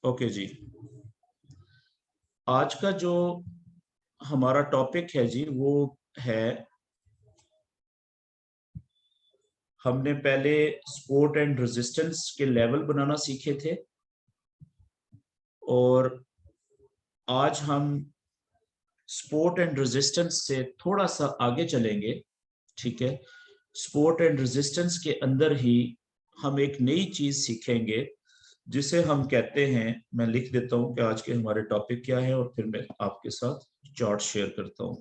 Okay जी, आज का जो हमारा टॉपिक है जी वो है, हमने पहले सपोर्ट एंड रेजिस्टेंस के लेवल बनाना सीखे थे और आज हम सपोर्ट एंड रेजिस्टेंस से थोड़ा सा आगे चलेंगे। ठीक है, सपोर्ट एंड रेजिस्टेंस के अंदर ही हम एक नई चीज सीखेंगे जिसे हम कहते हैं, मैं लिख देता हूं कि आज के हमारे टॉपिक क्या है और फिर मैं आपके साथ चार्ट शेयर करता हूं।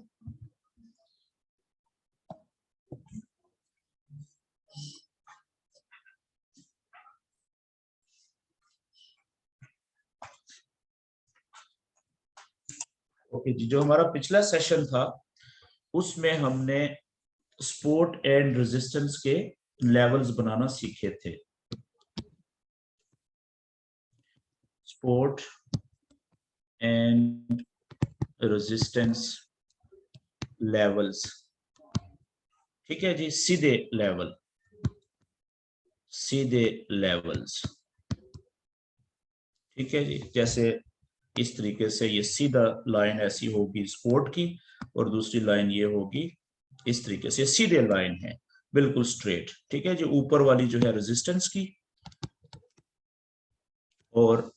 ओके जी, जो हमारा पिछला सेशन था उसमें हमने सपोर्ट एंड रेजिस्टेंस के लेवल्स बनाना सीखे थे। सपोर्ट एंड रेजिस्टेंस लेवल्स, ठीक है जी, सीधे लेवल, सीधे लेवल्स। ठीक है जी, जैसे इस तरीके से ये सीधा लाइन ऐसी होगी सपोर्ट की और दूसरी लाइन ये होगी इस तरीके से, सीधे लाइन है बिल्कुल स्ट्रेट। ठीक है जी, ऊपर वाली जो है रेजिस्टेंस की और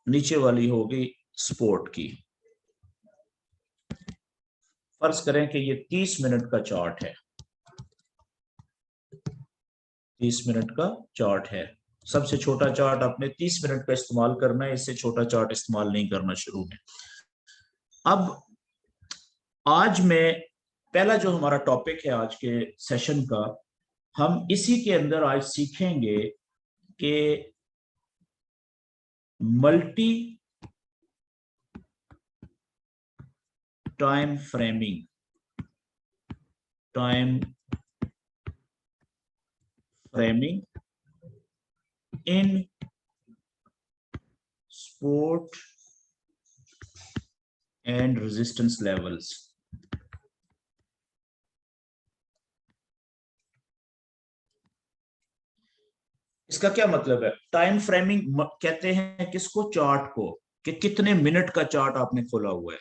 नीचे वाली होगी सपोर्ट की। फर्ज करें कि ये 30 मिनट का चार्ट है, 30 मिनट का चार्ट है। सबसे छोटा चार्ट आपने 30 मिनट का इस्तेमाल करना है, इससे छोटा चार्ट इस्तेमाल नहीं करना शुरू में। अब आज मैं पहला जो हमारा टॉपिक है आज के सेशन का, हम इसी के अंदर आज सीखेंगे कि multi time framing, time framing in support and resistance levels. इसका क्या मतलब है? टाइम फ्रेमिंग कहते हैं किसको? चार्ट को, कि कितने मिनट का चार्ट आपने खोला हुआ है।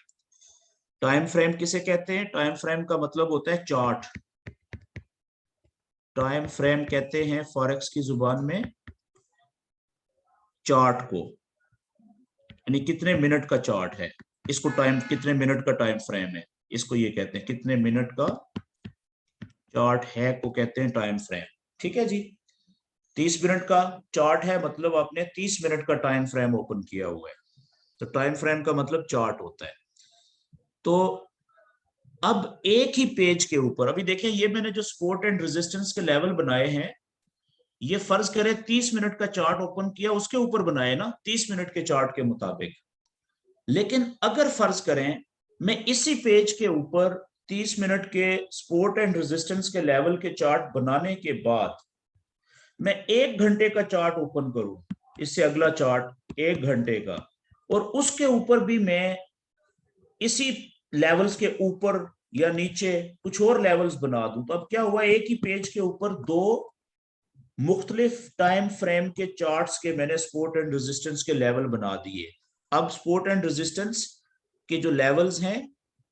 टाइम फ्रेम किसे कहते हैं? टाइम फ्रेम का मतलब होता है चार्ट। टाइम फ्रेम कहते हैं फॉरेक्स की जुबान में चार्ट को, यानी कितने मिनट का चार्ट है, इसको टाइम, कितने मिनट का टाइम फ्रेम है, इसको ये कहते हैं कितने मिनट का चार्ट है को कहते हैं टाइम फ्रेम। ठीक है जी, 30 मिनट का चार्ट है मतलब आपने 30 मिनट का टाइम फ्रेम ओपन किया हुआ है, तो टाइम फ्रेम का मतलब चार्ट होता है। तो अब एक ही पेज के ऊपर, अभी देखें ये मैंने जो सपोर्ट एंड रेजिस्टेंस के लेवल बनाए हैं, ये फर्ज करें 30 मिनट का चार्ट ओपन किया, उसके ऊपर बनाए ना 30 मिनट के चार्ट के मुताबिक। लेकिन अगर फर्ज करें मैं इसी पेज के ऊपर 30 मिनट के सपोर्ट एंड रेजिस्टेंस के लेवल के चार्ट बनाने के बाद मैं 1 घंटे का चार्ट ओपन करूं, इससे अगला चार्ट 1 घंटे का, और उसके ऊपर भी मैं इसी लेवल्स के ऊपर या नीचे कुछ और लेवल्स बना दूं, तो अब क्या हुआ? एक ही पेज के ऊपर दो मुख्तलिफ टाइम फ्रेम के चार्ट्स के मैंने सपोर्ट एंड रेजिस्टेंस के लेवल बना दिए। अब सपोर्ट एंड रेजिस्टेंस के जो लेवल्स हैं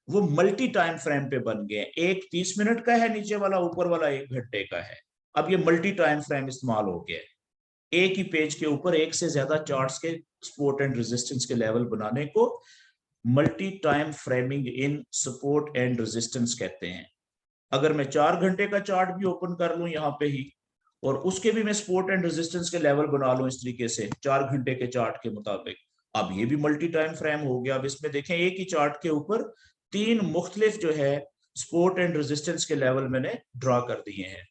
वो मल्टी टाइम फ्रेम पे बन गए। एक 30 मिनट का है नीचे वाला, ऊपर वाला 1 घंटे का है। अब ये मल्टी टाइम फ्रेम इस्तेमाल हो गया है। एक ही पेज के ऊपर एक से ज्यादा चार्ट्स के सपोर्ट एंड रेजिस्टेंस के लेवल बनाने को multi time framing in support and resistance कहते हैं। अगर मैं 4 घंटे का चार्ट भी ओपन कर लूं यहाँ पे ही, और उसके भी मैं सपोर्ट एंड रेजिस्टेंस के लेवल बना लूं इस तरीके से 4 घंटे के चार्ट के मुताबिक, अब ये भी मल्टी टाइम फ्रेम हो गया। अब इसमें देखें एक ही चार्ट के ऊपर 3 मुख्तलिफ जो है सपोर्ट एंड रेजिस्टेंस के लेवल मैंने ड्रॉ कर दिए हैं।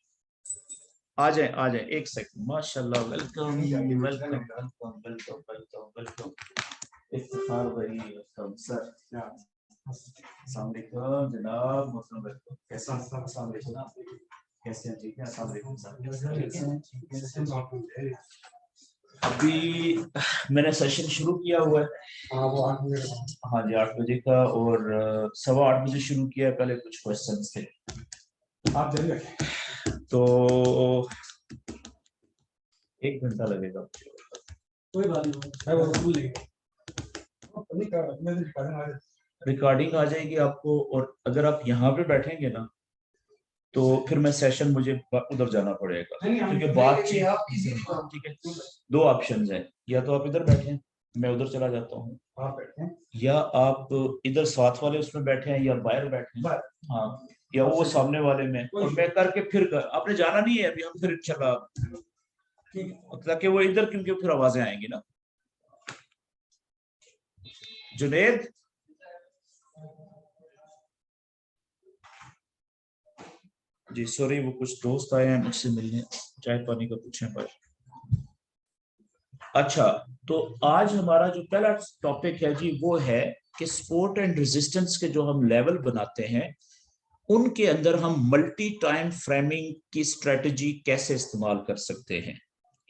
आ जाए आ जाए, एक सेकंड, माशाल्लाह, welcome welcome welcome welcome welcome welcome Iftikhar भाई, वेलकम सर। अस्सलाम वालेकुम जनाब, मौसम वेलकम, कैसे हैं? अस्सलाम वालेकुम, कैसे हैं? ठीक है, अस्सलाम वालेकुम सर। अभी मैंने सेशन शुरू किया हुआ है। हाँ वो 8 बजे का। हाँ जी 8 बजे का, और 8:15 शुरू किया है। पहले कुछ क्वेश्चंस थे, आप जारी रखें तो 1 घंटा लगेगा। कोई बात नहीं, मैं वो भूल लेंगे। रिकॉर्डिंग आ जाएगी आपको, और अगर आप यहाँ पे बैठेंगे ना तो फिर मैं सेशन मुझे उधर जाना पड़ेगा, क्योंकि बातचीत, ठीक है, दो ऑप्शन है, या तो आप इधर बैठे, मैं उधर चला जाता हूँ, या आप इधर साथ वाले उसमें बैठे हैं या बाहर बैठे हैं, हाँ, या वो सामने वाले में, और मैं करके फिर आपने जाना नहीं है अभी, हम फिर चला, ताकि वो इधर, क्योंकि फिर आवाजें आएंगी ना। जुनेद, जी सॉरी, वो कुछ दोस्त आए हैं मुझसे मिलने, चाय पानी का पूछें पर। अच्छा, तो आज हमारा जो पहला टॉपिक है जी, वो है कि सपोर्ट एंड रेजिस्टेंस के जो हम लेवल बनाते हैं, उनके अंदर हम मल्टी टाइम फ्रेमिंग की स्ट्रेटजी कैसे इस्तेमाल कर सकते हैं।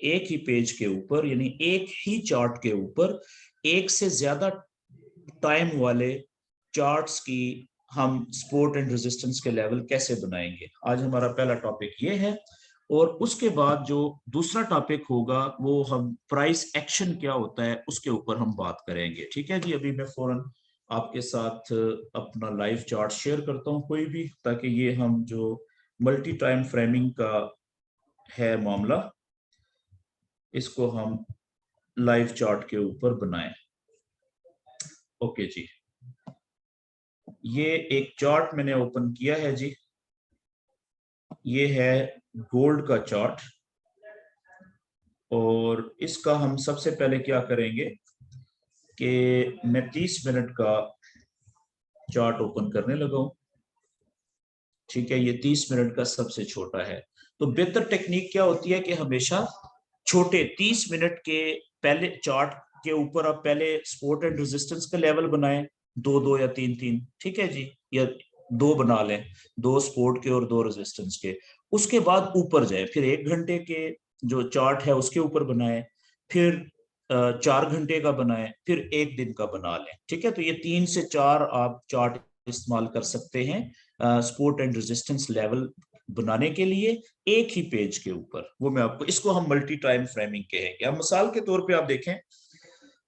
एक ही पेज के ऊपर, यानी एक ही चार्ट के ऊपर एक से ज्यादा टाइम वाले चार्ट्स की हम सपोर्ट एंड रेजिस्टेंस के लेवल कैसे बनाएंगे। आज हमारा पहला टॉपिक ये है, और उसके बाद जो दूसरा टॉपिक होगा वो हम प्राइस एक्शन क्या होता है उसके ऊपर हम बात करेंगे। ठीक है जी, अभी मैं फौरन आपके साथ अपना लाइव चार्ट शेयर करता हूं कोई भी, ताकि ये हम जो मल्टी टाइम फ्रेमिंग का है मामला, इसको हम लाइव चार्ट के ऊपर बनाएं। ओके जी, ये एक चार्ट मैंने ओपन किया है जी, ये है गोल्ड का चार्ट, और इसका हम सबसे पहले क्या करेंगे कि मैं 30 मिनट का चार्ट ओपन करने लगा हूं। ठीक है, ये 30 मिनट का सबसे छोटा है। तो बेहतर टेक्निक क्या होती है कि हमेशा छोटे 30 मिनट के पहले चार्ट के ऊपर आप पहले सपोर्ट एंड रेजिस्टेंस का लेवल बनाएं, दो दो या तीन तीन, ठीक है जी, या दो बना लें, दो सपोर्ट के और दो रेजिस्टेंस के। उसके बाद ऊपर जाए, फिर 1 घंटे के जो चार्ट है उसके ऊपर बनाएं, फिर 4 घंटे का बनाएं, फिर 1 दिन का बना लें। ठीक है, तो ये 3 से 4 आप चार्ट इस्तेमाल कर सकते हैं सपोर्ट एंड रेजिस्टेंस लेवल बनाने के लिए, एक ही पेज के ऊपर। वो मैं आपको, इसको हम मल्टी टाइम फ्रेमिंग कहेंगे। अब मिसाल के तौर पे आप देखें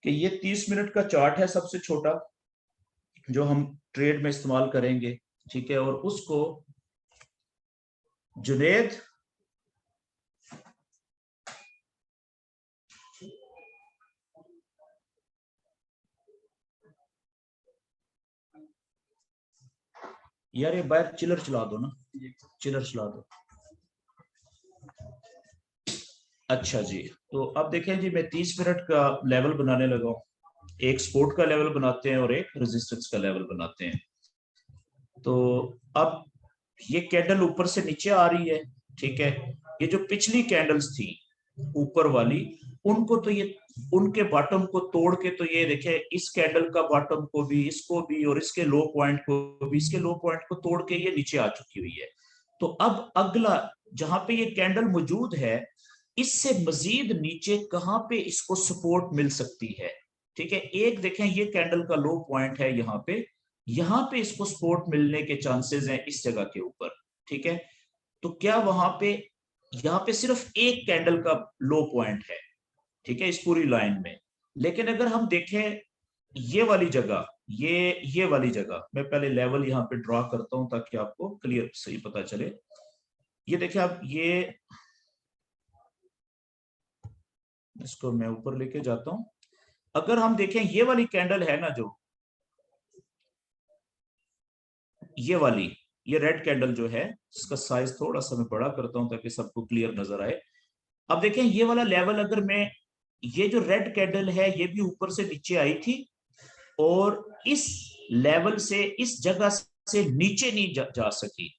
कि ये 30 मिनट का चार्ट है सबसे छोटा जो हम ट्रेड में इस्तेमाल करेंगे। ठीक है, और उसको जुनेद, यार ये बाहर चिलर चला दो ना, चिलर चला दो। अच्छा जी, तो अब देखें जी, मैं 30 मिनट का लेवल बनाने लगा हूं। एक सपोर्ट का लेवल बनाते हैं और एक रेजिस्टेंस का लेवल बनाते हैं। तो अब ये कैंडल ऊपर से नीचे आ रही है, ठीक है, ये जो पिछली कैंडल्स थी ऊपर वाली, उनको तो ये, उनके बॉटम को तोड़ के, तो ये देखे इस कैंडल का बॉटम को भी, इसको भी, और इसके लो पॉइंट को भी, इसके लो पॉइंट को तोड़ के ये नीचे आ चुकी हुई है। तो अब अगला जहां पे ये कैंडल मौजूद है, इससे मजीद नीचे कहां पे इसको सपोर्ट मिल सकती है। ठीक है, एक देखें ये कैंडल का लो पॉइंट है यहाँ पे, यहाँ पे इसको सपोर्ट मिलने के चांसेस हैं इस जगह के ऊपर। ठीक है, तो क्या वहां पे, यहाँ पे सिर्फ एक कैंडल का लो पॉइंट है, ठीक है, इस पूरी लाइन में। लेकिन अगर हम देखें ये वाली जगह, ये वाली जगह, मैं पहले लेवल यहाँ पे ड्रॉ करता हूं ताकि आपको क्लियर सही पता चले। ये देखिए आप, ये इसको मैं ऊपर लेके जाता हूं। अगर हम देखें ये वाली कैंडल है ना, जो ये वाली, ये रेड कैंडल जो है, इसका साइज थोड़ा सा मैं बड़ा करता हूं ताकि सबको क्लियर नजर आए। अब देखें ये वाला लेवल, अगर मैं, ये जो रेड कैंडल है ये भी ऊपर से नीचे आई थी, और इस लेवल से, इस जगह से नीचे नहीं जा सकी।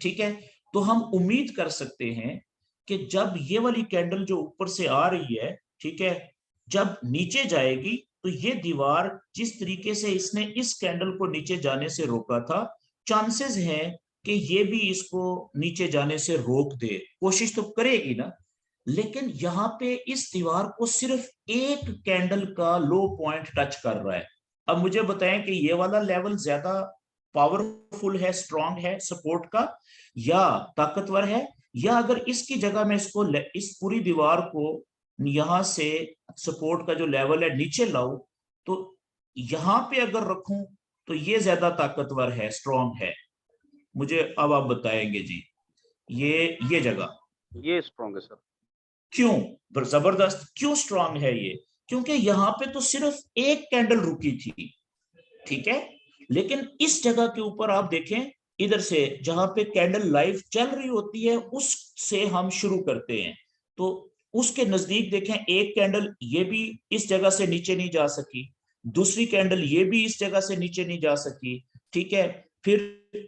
ठीक है, तो हम उम्मीद कर सकते हैं कि जब ये वाली कैंडल जो ऊपर से आ रही है, ठीक है, जब नीचे जाएगी, तो ये दीवार जिस तरीके से इसने इस कैंडल को नीचे जाने से रोका था, चांसेस है कि ये भी इसको नीचे जाने से रोक दे, कोशिश तो करेगी ना। लेकिन यहाँ पे इस दीवार को सिर्फ एक कैंडल का लो पॉइंट टच कर रहा है। अब मुझे बताएं कि ये वाला लेवल ज्यादा पावरफुल है, स्ट्रांग है सपोर्ट का, या ताकतवर है, या अगर इसकी जगह में इसको, इस पूरी दीवार को यहां से सपोर्ट का जो लेवल है नीचे लाऊं, तो यहां पे अगर रखूं तो ये ज्यादा ताकतवर है, स्ट्रांग है। मुझे अब आप बताएंगे जी, ये जगह ये स्ट्रॉन्ग है सर। क्यों जबरदस्त, क्यों स्ट्रांग है ये? क्योंकि यहाँ पे तो सिर्फ एक कैंडल रुकी थी, ठीक है, लेकिन इस जगह के ऊपर आप देखें, इधर से जहां पे कैंडल लाइव चल रही होती है उससे हम शुरू करते हैं, तो उसके नजदीक देखें एक कैंडल ये भी इस जगह से नीचे नहीं जा सकी, दूसरी कैंडल ये भी इस जगह से नीचे नहीं जा सकी, ठीक है, फिर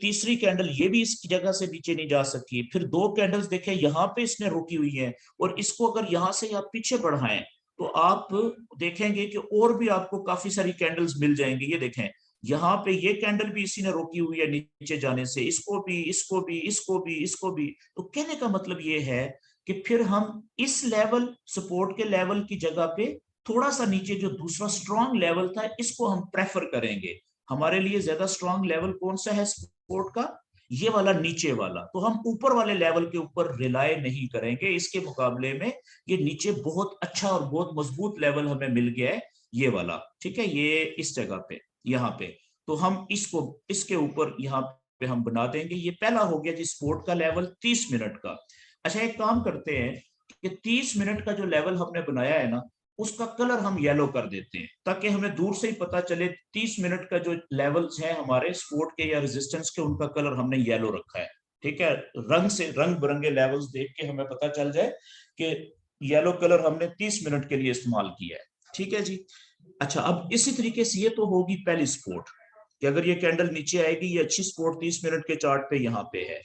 तीसरी कैंडल ये भी इस जगह से नीचे नहीं जा सकी, फिर दो कैंडल्स देखें यहाँ पे इसने रुकी हुई है, और इसको अगर यहां से आप पीछे बढ़ाएं तो आप देखेंगे कि और भी आपको काफी सारी कैंडल्स मिल जाएंगी। ये देखें यहाँ पे ये कैंडल भी इसी ने रोकी हुई है नीचे जाने से, इसको भी, इसको भी, इसको भी, इसको भी। तो कहने का मतलब ये है कि फिर हम इस लेवल, सपोर्ट के लेवल की जगह पे थोड़ा सा नीचे जो दूसरा स्ट्रॉन्ग लेवल था इसको हम प्रेफर करेंगे। हमारे लिए ज्यादा स्ट्रॉन्ग लेवल कौन सा है सपोर्ट का? ये वाला, नीचे वाला। तो हम ऊपर वाले लेवल के ऊपर रिलाय नहीं करेंगे, इसके मुकाबले में ये नीचे बहुत अच्छा और बहुत मजबूत लेवल हमें मिल गया है, ये वाला, ठीक है, ये इस जगह पे, यहाँ पे। तो हम इसको इसके ऊपर यहाँ पे हम बना देंगे। ये पहला हो गया जी सपोर्ट का लेवल 30 मिनट का। अच्छा एक काम करते हैं कि 30 मिनट का जो लेवल हमने बनाया है ना, उसका कलर हम येलो कर देते हैं, ताकि हमें दूर से ही पता चले 30 मिनट का जो लेवल्स हैं हमारे सपोर्ट के या रेजिस्टेंस के, उनका कलर हमने येलो रखा है, ठीक है। रंग से, रंग बिरंगे लेवल्स देख के हमें पता चल जाए कि येलो कलर हमने 30 मिनट के लिए इस्तेमाल किया है, ठीक है जी। अच्छा, अब इसी तरीके से ये तो होगी पहली सपोर्ट कि अगर ये कैंडल नीचे आएगी, ये अच्छी सपोर्ट 30 मिनट के चार्ट पे यहाँ पे है।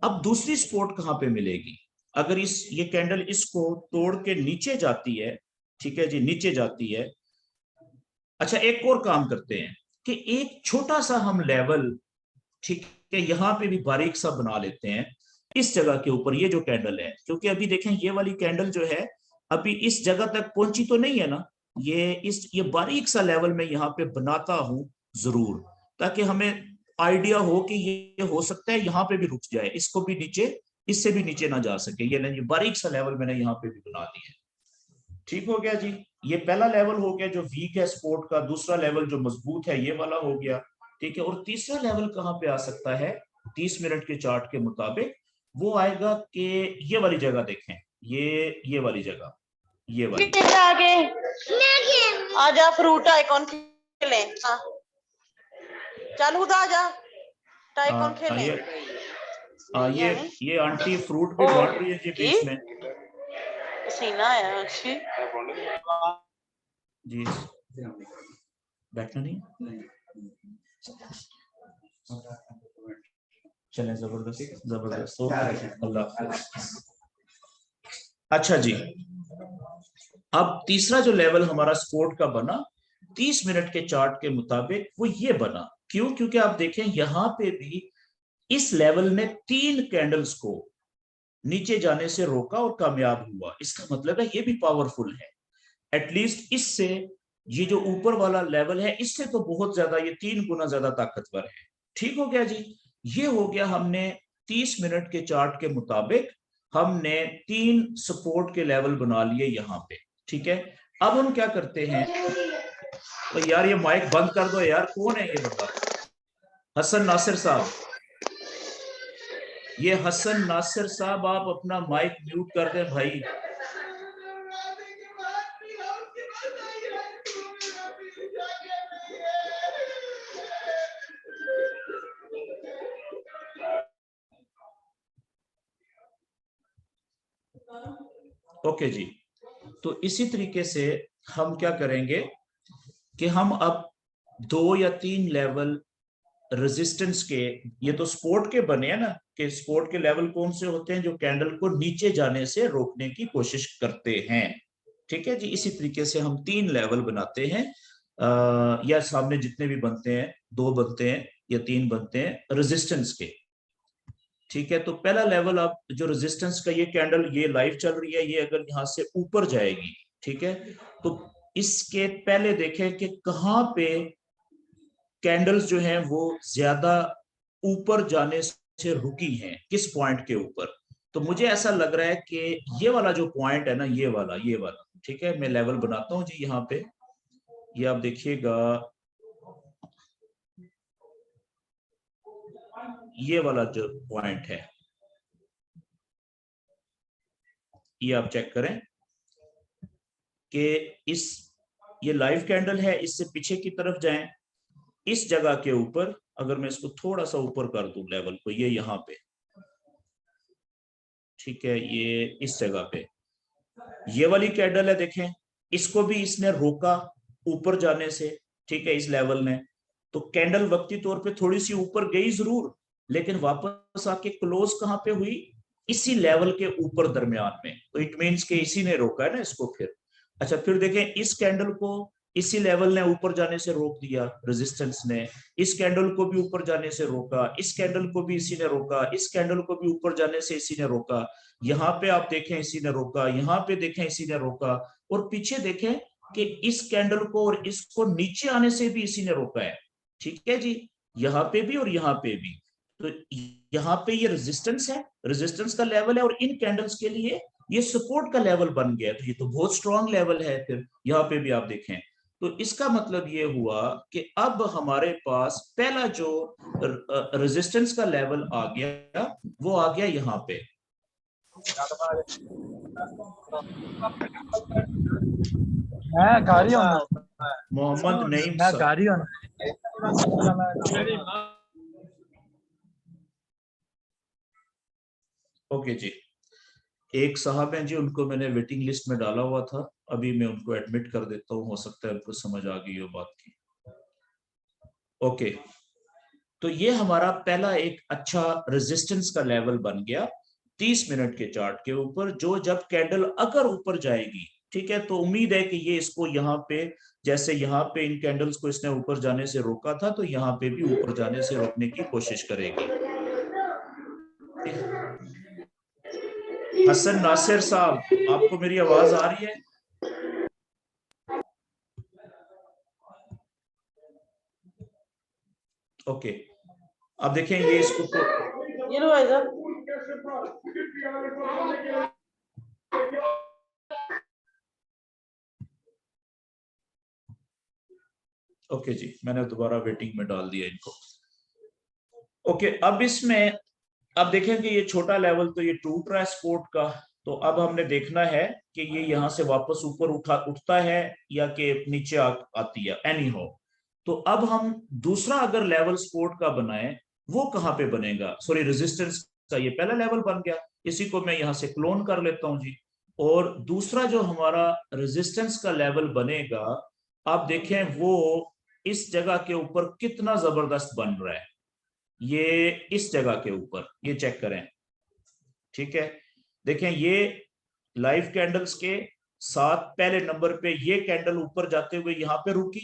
अब दूसरी सपोर्ट कहाँ पे मिलेगी? अगर ये कैंडल इसको तोड़ के नीचे जाती है, ठीक है जी, नीचे जाती है। अच्छा एक और काम करते हैं कि एक छोटा सा हम लेवल, ठीक है, यहाँ पे भी बारीक सा बना लेते हैं इस जगह के ऊपर, ये जो कैंडल है, क्योंकि अभी देखें ये वाली कैंडल जो है अभी इस जगह तक पहुंची तो नहीं है ना, ये बारीक सा लेवल में यहाँ पे बनाता हूं जरूर, ताकि हमें आइडिया हो कि ये हो सकता है यहाँ पे भी रुक जाए, इसको भी नीचे, इससे भी नीचे ना जा सके, ये नहीं, बारीक सा लेवल मैंने यहाँ पे भी बना दिया। ठीक हो गया जी। ये पहला लेवल हो गया जो वीक है सपोर्ट का, दूसरा लेवल जो मजबूत है ये वाला हो गया, ठीक है। और तीसरा लेवल कहाँ पे आ सकता है 30 मिनट के चार्ट के मुताबिक? वो आएगा कि ये वाली जगह देखें, ये वाली जगह, ये वाली आगे आजा, फ्रूट आइकॉन खेलें। चल खुदा आजा, आइकॉन खेलें। ये आंटी फ्रूट भी बांट रही है जी बीच में पसीना आया जी, बैठना नहीं, चलें, जबरदस्त जबरदस्त, अल्लाह। अच्छा जी, अब तीसरा जो लेवल हमारा सपोर्ट का बना 30 मिनट के चार्ट के मुताबिक, वो ये बना। क्यों? क्योंकि आप देखें यहां पे भी इस लेवल ने 3 कैंडल्स को नीचे जाने से रोका और कामयाब हुआ। इसका मतलब है ये भी पावरफुल है, एटलीस्ट इससे, ये जो ऊपर वाला लेवल है इससे तो बहुत ज्यादा, ये 3 गुना ज्यादा ताकतवर है। ठीक हो गया जी। ये हो गया, हमने 30 मिनट के चार्ट के मुताबिक हमने 3 सपोर्ट के लेवल बना लिए यहाँ पे, ठीक है। अब हम क्या करते हैं, तो यार ये माइक बंद कर दो यार, कौन है ये बंदा? हसन नासिर साहब, ये हसन नासिर साहब आप अपना माइक म्यूट कर दें भाई। ओके जी, तो इसी तरीके से हम क्या करेंगे कि हम अब 2 या 3 लेवल रेजिस्टेंस के, ये तो सपोर्ट के बने हैं ना, कि सपोर्ट के लेवल कौन से होते हैं? जो कैंडल को नीचे जाने से रोकने की कोशिश करते हैं, ठीक है जी। इसी तरीके से हम 3 लेवल बनाते हैं, या सामने जितने भी बनते हैं, 2 बनते हैं या 3 बनते हैं रेजिस्टेंस के, ठीक है। तो पहला लेवल, अब जो रेजिस्टेंस का, ये कैंडल ये लाइव चल रही है, ये अगर यहाँ से ऊपर जाएगी, ठीक है, तो इसके पहले देखें कि कहाँ पे कैंडल्स जो हैं वो ज्यादा ऊपर जाने से रुकी हैं, किस पॉइंट के ऊपर। तो तो मुझे ऐसा लग रहा है कि ये वाला जो पॉइंट है ना, ये वाला, ठीक है, मैं लेवल बनाता हूँ जी यहाँ पे। ये आप देखिएगा, ये वाला जो पॉइंट है, ये आप चेक करें कि ये लाइव कैंडल है, इससे पीछे की तरफ जाएं, इस जगह के ऊपर अगर मैं इसको थोड़ा सा ऊपर कर दूं लेवल को, ये यहाँ पे, ठीक है, ये इस जगह पे ये वाली कैंडल है, देखें इसको भी इसने रोका ऊपर जाने से, ठीक है, इस लेवल ने। तो कैंडल वक्ती तौर पे थोड़ी सी ऊपर गई जरूर, लेकिन वापस आके क्लोज कहां पे हुई, इसी लेवल के ऊपर दरमियान में। तो इट मींस के इसी ने रोका है ना इसको। फिर अच्छा, फिर देखें इस कैंडल को इसी लेवल ने ऊपर जाने से रोक दिया, रेजिस्टेंस ने। इस कैंडल को भी ऊपर जाने से रोका, इस कैंडल को भी इसी ने रोका, इस कैंडल को भी ऊपर जाने से इसी ने रोका। यहाँ पे आप देखें इसी ने रोका, यहाँ पे देखें इसी ने रोका, और पीछे देखें कि इस कैंडल को और इसको नीचे आने से भी इसी ने रोका है, ठीक है जी, यहाँ पे भी और यहाँ पे भी। तो यहाँ पे ये रेजिस्टेंस है, रेजिस्टेंस का लेवल है, और इन कैंडल्स के लिए ये सपोर्ट का लेवल बन गया। तो ये तो बहुत स्ट्रॉन्ग लेवल है। फिर यहाँ पे भी आप देखें, तो इसका मतलब ये हुआ कि अब हमारे पास पहला जो रेजिस्टेंस का लेवल आ गया, वो आ गया यहाँ पे। मैं गाड़ी मोहम्मद नईम मैं साहब, गाड़ी ओके जी। एक साहब हैं जी, उनको मैंने वेटिंग लिस्ट में डाला हुआ था, अभी मैं उनको एडमिट कर देता हूँ, हो सकता है उनको समझ आ गई हो बात की। ओके, तो ये हमारा पहला एक अच्छा रेजिस्टेंस का लेवल बन गया 30 मिनट के चार्ट के ऊपर, जो जब कैंडल अगर ऊपर जाएगी, ठीक है, तो उम्मीद है कि ये इसको यहाँ पे, जैसे यहाँ पे इन कैंडल्स को इसने ऊपर जाने से रोका था, तो यहाँ पे भी ऊपर जाने से रोकने की कोशिश करेगी। हसन नासिर साहब, आपको मेरी आवाज आ रही है? ओके, अब देखें ये इसको तो ये लो ऐसा। ओके जी, मैंने दोबारा वेटिंग में डाल दिया इनको। ओके, अब इसमें अब देखें कि ये छोटा लेवल तो ये टूट रहा है सपोर्ट का। तो अब हमने देखना है कि ये यहाँ से वापस ऊपर उठता है या कि नीचे आती है, एनी हो। तो अब हम दूसरा अगर लेवल सपोर्ट का बनाए, वो कहाँ पे बनेगा? सॉरी, रेजिस्टेंस का ये पहला लेवल बन गया, इसी को मैं यहाँ से क्लोन कर लेता हूँ जी। और दूसरा जो हमारा रेजिस्टेंस का लेवल बनेगा, आप देखें वो इस जगह के ऊपर कितना जबरदस्त बन रहा है, ये इस जगह के ऊपर, ये चेक करें, ठीक है। देखें ये लाइव कैंडल्स के साथ पहले नंबर पे ये कैंडल ऊपर जाते हुए यहाँ पे रुकी,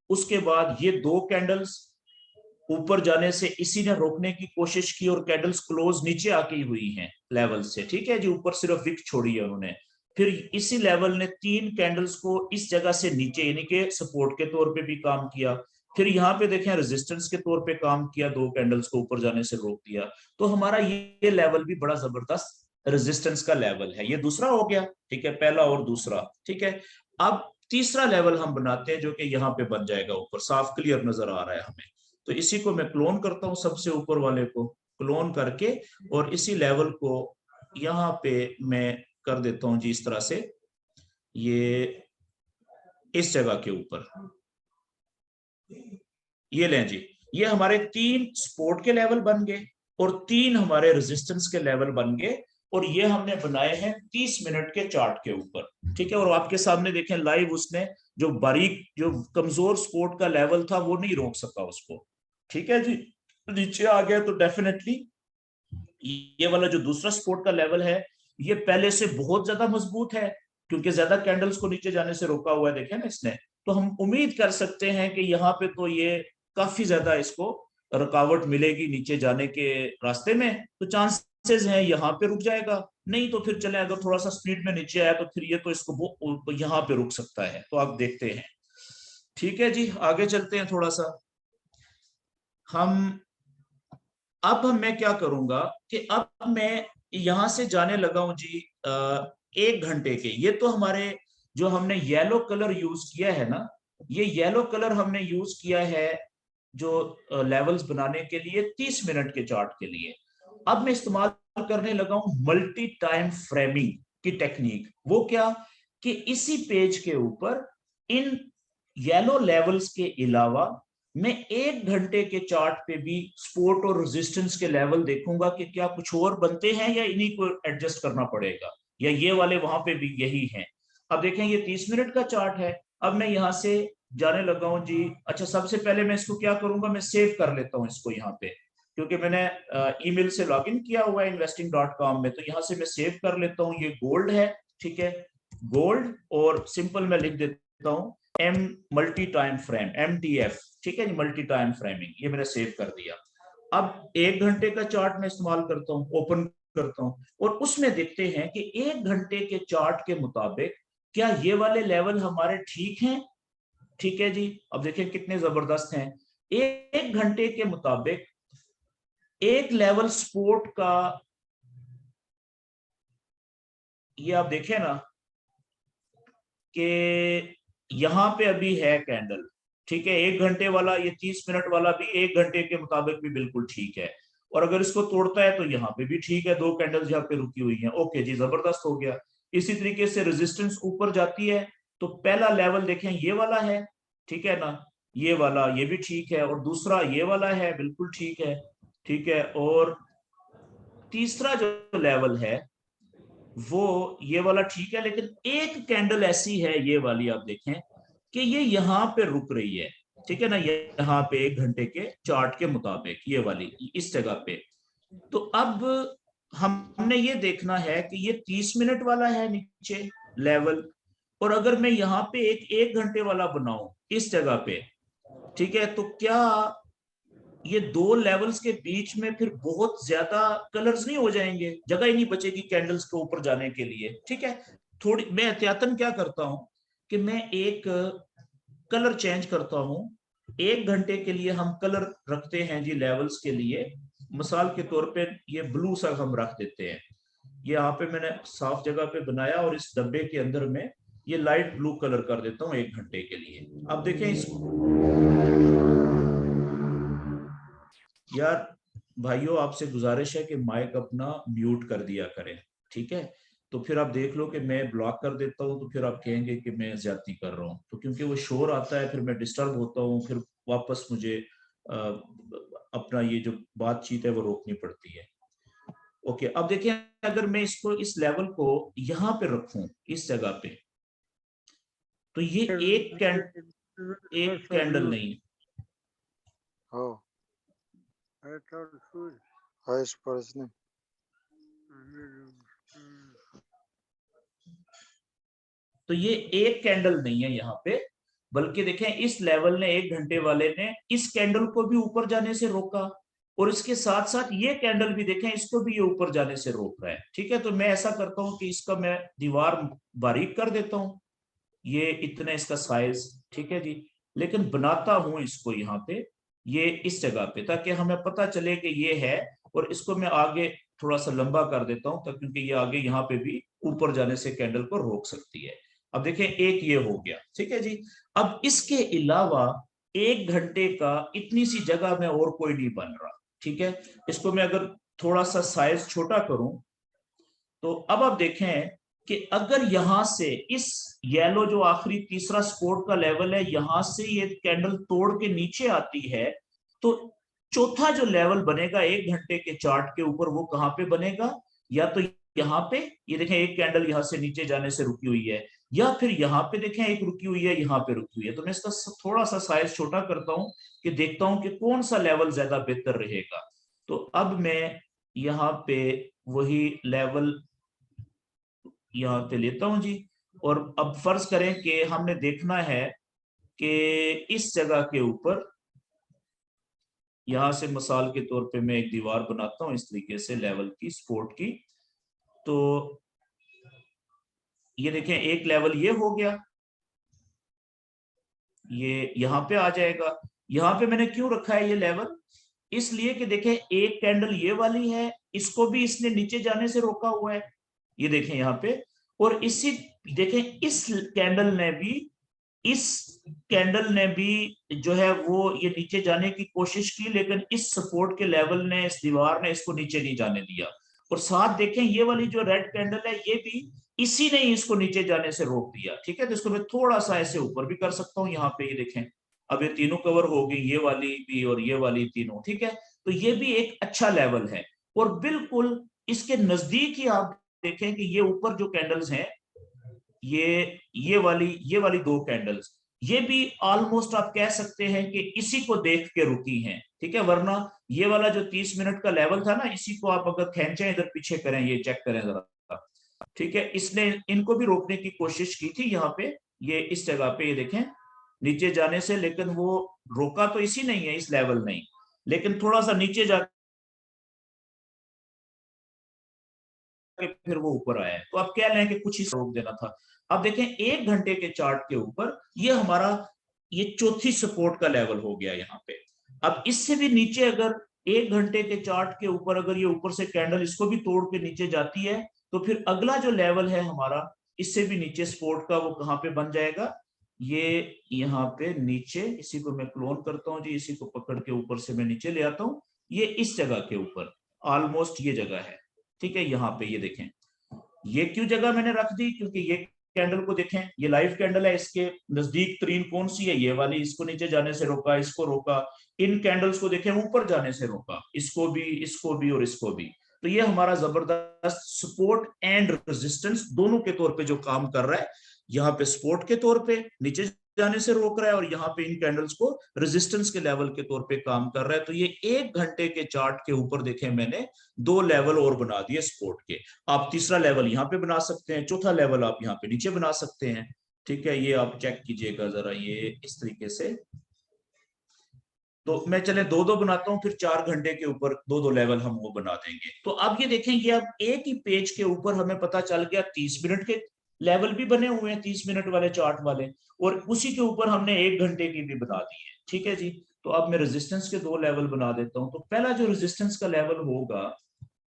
उसके बाद ये दो कैंडल्स ऊपर जाने से इसी ने रोकने की कोशिश की, और कैंडल्स क्लोज नीचे आके हुई हैं लेवल से, ठीक है जी, ऊपर सिर्फ विक छोड़ी है उन्होंने। फिर इसी लेवल ने तीन कैंडल्स को इस जगह से नीचे, यानी कि सपोर्ट के तौर पे भी काम किया। फिर यहाँ पे देखें रेजिस्टेंस के तौर पे काम किया, दो कैंडल्स को ऊपर जाने से रोक दिया। तो हमारा ये लेवल भी बड़ा जबरदस्त रेजिस्टेंस का लेवल है। ये दूसरा हो गया, ठीक है, पहला और दूसरा, ठीक है। अब तीसरा लेवल हम बनाते हैं, जो कि यहाँ पे बन जाएगा ऊपर, साफ क्लियर नजर आ रहा है हमें। तो इसी को मैं क्लोन करता हूँ, सबसे ऊपर वाले को क्लोन करके, और इसी लेवल को यहाँ पे मैं कर देता हूँ जी इस तरह से, ये इस जगह के ऊपर, ये लें जी, ये हमारे तीन सपोर्ट के लेवल बन गए और तीन हमारे रेजिस्टेंस के लेवल बन गए, और ये हमने बनाए हैं 30 मिनट के चार्ट के ऊपर, ठीक है। और आपके सामने देखें लाइव, उसने जो बारीक, जो कमजोर सपोर्ट का लेवल था, वो नहीं रोक सका उसको, ठीक है जी। नीचे आ गया तो डेफिनेटली ये वाला जो दूसरा सपोर्ट का लेवल है, ये पहले से बहुत ज्यादा मजबूत है, क्योंकि ज्यादा कैंडल्स को नीचे जाने से रोका हुआ है, देखें ना इसने। तो हम उम्मीद कर सकते हैं कि यहाँ पे तो ये काफी ज्यादा इसको रुकावट मिलेगी नीचे जाने के रास्ते में, तो चांसेस हैं यहाँ पे रुक जाएगा। नहीं तो फिर चले, अगर थोड़ा सा स्पीड में नीचे आया तो फिर ये तो इसको यहाँ पे रुक सकता है। तो आप देखते हैं, ठीक है जी, आगे चलते हैं थोड़ा सा। हम मैं क्या करूंगा कि अब मैं यहां से जाने लगा हूं जी 1 घंटे के। ये तो हमारे जो हमने येलो कलर यूज किया है ना, ये येलो कलर हमने यूज किया है जो लेवल्स बनाने के लिए 30 मिनट के चार्ट के लिए। अब मैं इस्तेमाल करने लगा हूं मल्टी टाइम फ्रेमिंग की टेक्निक। वो क्या कि इसी पेज के ऊपर इन येलो लेवल्स के अलावा मैं 1 घंटे के चार्ट पे भी सपोर्ट और रेजिस्टेंस के लेवल देखूंगा कि क्या कुछ और बनते हैं या इन्हीं को एडजस्ट करना पड़ेगा, या ये वाले वहां पे भी यही हैं। अब देखें ये 30 मिनट का चार्ट है। अब मैं यहां से जाने लगा हूं जी। अच्छा, सबसे पहले मैं इसको क्या करूंगा, मैं सेव कर लेता हूं इसको यहाँ पे, क्योंकि मैंने ईमेल से लॉगिन किया हुआ है investing.com में, तो यहाँ से मैं सेव कर लेता हूँ। ये गोल्ड है, ठीक है, गोल्ड, और सिंपल मैं लिख देता हूँ M multi time frame, MTF, ठीक है, मल्टी टाइम फ्रेमिंग, ये मैंने सेव कर दिया। अब 1 घंटे का चार्ट में इस्तेमाल करता हूँ, ओपन करता हूँ, और उसमें देखते हैं कि 1 घंटे के चार्ट के मुताबिक क्या ये वाले लेवल हमारे ठीक हैं। ठीक है जी, अब देखें कितने जबरदस्त हैं। 1 घंटे के मुताबिक एक लेवल सपोर्ट का, ये आप देखें ना कि यहां पे अभी है कैंडल, ठीक है, 1 घंटे वाला, ये 30 मिनट वाला भी 1 घंटे के मुताबिक भी बिल्कुल ठीक है। और अगर इसको तोड़ता है तो यहाँ पे भी ठीक है, 2 कैंडल्स यहाँ पे रुकी हुई हैं। ओके जी, जबरदस्त हो गया। इसी तरीके से रेजिस्टेंस ऊपर जाती है, तो पहला लेवल देखें ये वाला है, ठीक है ना, ये वाला, ये भी ठीक है, और दूसरा ये वाला है, बिल्कुल ठीक है, ठीक है, और तीसरा जो लेवल है वो ये वाला ठीक है। लेकिन एक कैंडल ऐसी है, ये वाली आप देखें कि ये यहाँ पे रुक रही है, ठीक है ना, यहाँ पे 1 घंटे के चार्ट के मुताबिक ये वाली इस जगह पे। तो अब हमने ये देखना है कि ये 30 मिनट वाला है नीचे लेवल, और अगर मैं यहाँ पे एक 1 घंटे वाला बनाऊं इस जगह पे, ठीक है, तो क्या ये 2 लेवल्स के बीच में फिर बहुत ज्यादा कलर्स नहीं हो जाएंगे, जगह ही नहीं बचेगी कैंडल्स के ऊपर जाने के लिए। ठीक है, थोड़ी मैं एहतियातन क्या करता हूं कि मैं एक कलर चेंज करता हूं। 1 घंटे के लिए हम कलर रखते हैं जी लेवल्स के लिए, मिसाल के तौर पे ये ब्लू सा हम रख देते हैं। ये यहाँ पे मैंने साफ जगह पे बनाया, और इस डब्बे के अंदर में ये लाइट ब्लू कलर कर देता हूँ 1 घंटे के लिए। अब देखें यार भाइयों, आपसे गुजारिश है कि माइक अपना म्यूट कर दिया करें, ठीक है। तो फिर आप देख लो कि मैं ब्लॉक कर देता हूँ, तो फिर आप कहेंगे कि मैं ज्यादती कर रहा हूँ, तो क्योंकि वो शोर आता है फिर मैं डिस्टर्ब होता हूँ, फिर वापस मुझे अपना ये जो बातचीत है वो रोकनी पड़ती है। ओके, अब देखिए अगर मैं इसको इस लेवल को यहाँ पे रखूं इस जगह पे, तो ये एक कैंडल नहीं, तो ये एक कैंडल नहीं है यहाँ पे, बल्कि देखें इस लेवल ने 1 घंटे वाले ने इस कैंडल को भी ऊपर जाने से रोका, और इसके साथ साथ ये कैंडल भी देखें इसको भी ये ऊपर जाने से रोक रहा है। ठीक है, तो मैं ऐसा करता हूं कि इसका मैं दीवार बारीक कर देता हूं, ये इतना इसका साइज, ठीक है जी, लेकिन बनाता हूं इसको यहाँ पे ये इस जगह पे, ताकि हमें पता चले कि ये है, और इसको मैं आगे थोड़ा सा लंबा कर देता हूं ताकि, क्योंकि ये आगे यहाँ पे भी ऊपर जाने से कैंडल को रोक सकती है। अब देखिए एक ये हो गया, ठीक है जी। अब इसके अलावा 1 घंटे का इतनी सी जगह में और कोई नहीं बन रहा, ठीक है। इसको मैं अगर थोड़ा सा साइज छोटा करूं, तो अब आप देखें कि अगर यहां से इस येलो जो आखिरी तीसरा सपोर्ट का लेवल है, यहां से ये कैंडल तोड़ के नीचे आती है, तो चौथा जो लेवल बनेगा 1 घंटे के चार्ट के ऊपर, वो कहां पे बनेगा, या तो यहाँ पे, ये देखें एक कैंडल यहां से नीचे जाने से रुकी हुई है, या फिर यहाँ पे देखें एक रुकी हुई है, यहाँ पे रुकी हुई है। तो मैं इसका थोड़ा सा साइज छोटा करता हूं कि देखता हूं कि कौन सा लेवल ज्यादा बेहतर रहेगा। तो अब मैं यहाँ पे वही लेवल यहाँ पे लेता हूं जी, और अब फर्ज करें कि हमने देखना है कि इस जगह के ऊपर, यहां से मिसाल के तौर पे मैं एक दीवार बनाता हूं इस तरीके से लेवल की, सपोर्ट की, तो ये देखें एक लेवल ये हो गया, ये यहाँ पे आ जाएगा। यहाँ पे मैंने क्यों रखा है ये लेवल, इसलिए कि देखें एक कैंडल ये वाली है इसको भी इसने नीचे जाने से रोका हुआ है, ये देखें यहाँ पे। और इसी देखें इस कैंडल ने भी जो है वो ये नीचे जाने की कोशिश की, लेकिन इस सपोर्ट के लेवल ने, इस दीवार ने इसको नीचे नहीं जाने दिया। और साथ देखें ये वाली जो रेड कैंडल है, ये भी इसी ने इसको नीचे जाने से रोक दिया। ठीक है, तो इसको मैं थोड़ा सा ऐसे ऊपर भी कर सकता हूँ, यहाँ पे ये देखें अब ये तीनों कवर हो गई, ये वाली भी और ये वाली तीनों। ठीक है, तो ये भी एक अच्छा लेवल है। और बिल्कुल इसके नजदीक ही आप देखें कि ये ऊपर जो कैंडल्स हैं, ये वाली दो कैंडल्स, ये भी ऑलमोस्ट आप कह सकते हैं कि इसी को देख के रुकी हैं। ठीक है, वरना ये वाला जो 30 मिनट का लेवल था ना, इसी को आप अगर खींचे इधर पीछे करें, ये चेक करें जरा। ठीक है, इसने इनको भी रोकने की कोशिश की थी यहाँ पे, ये इस जगह पे ये देखें नीचे जाने से, लेकिन वो रोका तो इसी नहीं है, इस लेवल नहीं, लेकिन थोड़ा सा नीचे जाके फिर वो ऊपर आया है। तो आप कह लें कि कुछ ही रोक देना था। अब देखें 1 घंटे के चार्ट के ऊपर ये हमारा ये चौथी सपोर्ट का लेवल हो गया यहाँ पे। अब इससे भी नीचे अगर 1 घंटे के चार्ट के ऊपर अगर ये ऊपर से कैंडल इसको भी तोड़ के नीचे जाती है, तो फिर अगला जो लेवल है हमारा इससे भी नीचे सपोर्ट का, वो कहाँ पे बन जाएगा, ये यहाँ पे नीचे। इसी को मैं क्लोन करता हूँ जी, इसी को पकड़ के ऊपर से मैं नीचे ले आता हूँ, ये इस जगह के ऊपर ऑलमोस्ट ये जगह है। ठीक है, यहाँ पे ये देखें, ये क्यों जगह मैंने रख दी, क्योंकि ये कैंडल को देखें, ये लाइव कैंडल है, इसके नजदीक तरीन कौन सी है, ये वाली, इसको नीचे जाने से रोका, इसको रोका। इन कैंडल्स को देखें ऊपर जाने से रोका, इसको भी और इसको भी। तो ये हमारा जबरदस्त सपोर्ट एंड रेजिस्टेंस दोनों के तौर पे जो काम कर रहा है, यहाँ पे सपोर्ट के तौर पे नीचे जाने से रोक रहा है, और यहाँ पे इन कैंडल्स को रेजिस्टेंस के लेवल के तौर पे काम कर रहा है। तो ये 1 घंटे के चार्ट के ऊपर देखें मैंने 2 लेवल और बना दिए सपोर्ट के। आप तीसरा लेवल यहाँ पे बना सकते हैं, चौथा लेवल आप यहाँ पे नीचे बना सकते हैं। ठीक है, ये आप चेक कीजिएगा जरा, ये इस तरीके से। तो मैं चले 2-2 बनाता हूँ, फिर 4 घंटे के ऊपर 2-2 लेवल हम वो बना देंगे। तो अब ये देखें कि अब एक ही पेज के ऊपर हमें पता चल गया 30 मिनट के लेवल भी बने हुए हैं, 30 मिनट वाले चार्ट वाले, और उसी के ऊपर हमने 1 घंटे की भी बता दी है। ठीक है जी, तो अब मैं रेजिस्टेंस के 2 लेवल बना देता हूँ। तो पहला जो रेजिस्टेंस का लेवल होगा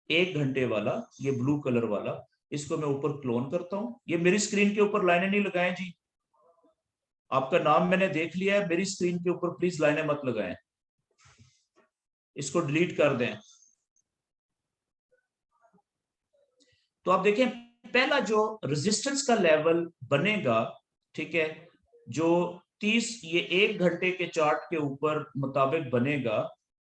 1 घंटे वाला, ये ब्लू कलर वाला, इसको मैं ऊपर क्लोन करता हूँ। ये मेरी स्क्रीन के ऊपर लाइनें नहीं लगाएं जी, आपका नाम मैंने देख लिया है, मेरी स्क्रीन के ऊपर प्लीज लाइनें मत लगाएं, इसको डिलीट कर दें। तो आप देखें पहला जो रेजिस्टेंस का लेवल बनेगा, ठीक है, जो 30 ये 1 घंटे के चार्ट के ऊपर मुताबिक बनेगा,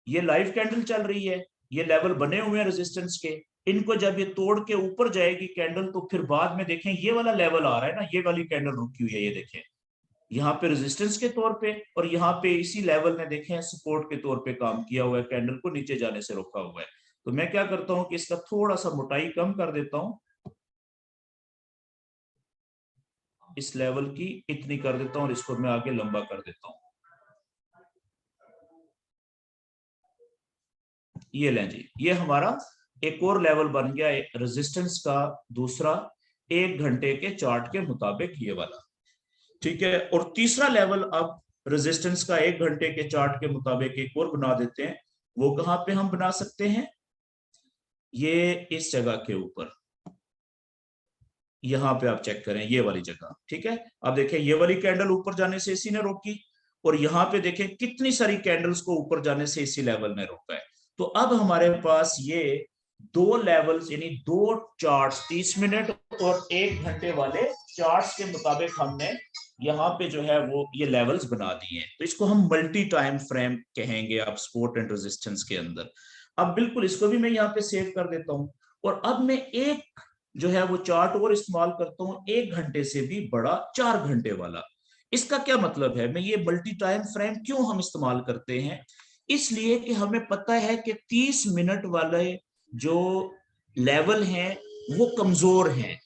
ये लाइव कैंडल चल रही है, ये लेवल बने हुए हैं रेजिस्टेंस के, इनको जब ये तोड़ के ऊपर जाएगी कैंडल, तो फिर बाद में देखें ये वाला लेवल आ रहा है ना, ये वाली कैंडल रुकी हुई है, ये देखें यहाँ पे रेजिस्टेंस के तौर पे, और यहाँ पे इसी लेवल ने देखें सपोर्ट के तौर पे काम किया हुआ है, कैंडल को नीचे जाने से रोका हुआ है। तो मैं क्या करता हूँ कि इसका थोड़ा सा मोटाई कम कर देता हूँ, इस लेवल की इतनी कर देता हूँ, और इसको मैं आगे लंबा कर देता हूँ। ये लें जी, ये हमारा एक और लेवल बन गया रेजिस्टेंस का दूसरा 1 घंटे के चार्ट के मुताबिक, ये वाला। ठीक है, और तीसरा लेवल अब रेजिस्टेंस का 1 घंटे के चार्ट के मुताबिक एक और बना देते हैं। वो कहां पे हम बना सकते हैं, ये इस जगह के ऊपर, यहां पे आप चेक करें, ये वाली जगह। ठीक है, अब देखें ये वाली कैंडल ऊपर जाने से इसी ने रोकी, और यहाँ पे देखें कितनी सारी कैंडल्स को ऊपर जाने से इसी लेवल ने रोका है। तो अब हमारे पास ये 2 लेवल्स, यानी 2 चार्ट्स, 30 मिनट और 1 घंटे वाले चार्ट्स के मुताबिक हमने यहाँ पे जो है वो ये लेवल्स बना दिए हैं। तो इसको हम मल्टी टाइम फ्रेम कहेंगे आप सपोर्ट एंड रेजिस्टेंस के अंदर। अब बिल्कुल इसको भी मैं यहाँ पे सेव कर देता हूँ, और अब मैं एक जो है वो चार्ट और इस्तेमाल करता हूँ 1 घंटे से भी बड़ा, 4 घंटे वाला। इसका क्या मतलब है, मैं ये मल्टी टाइम फ्रेम क्यों हम इस्तेमाल करते हैं, इसलिए कि हमें पता है कि 30 मिनट वाले जो लेवल हैं वो कमजोर हैं,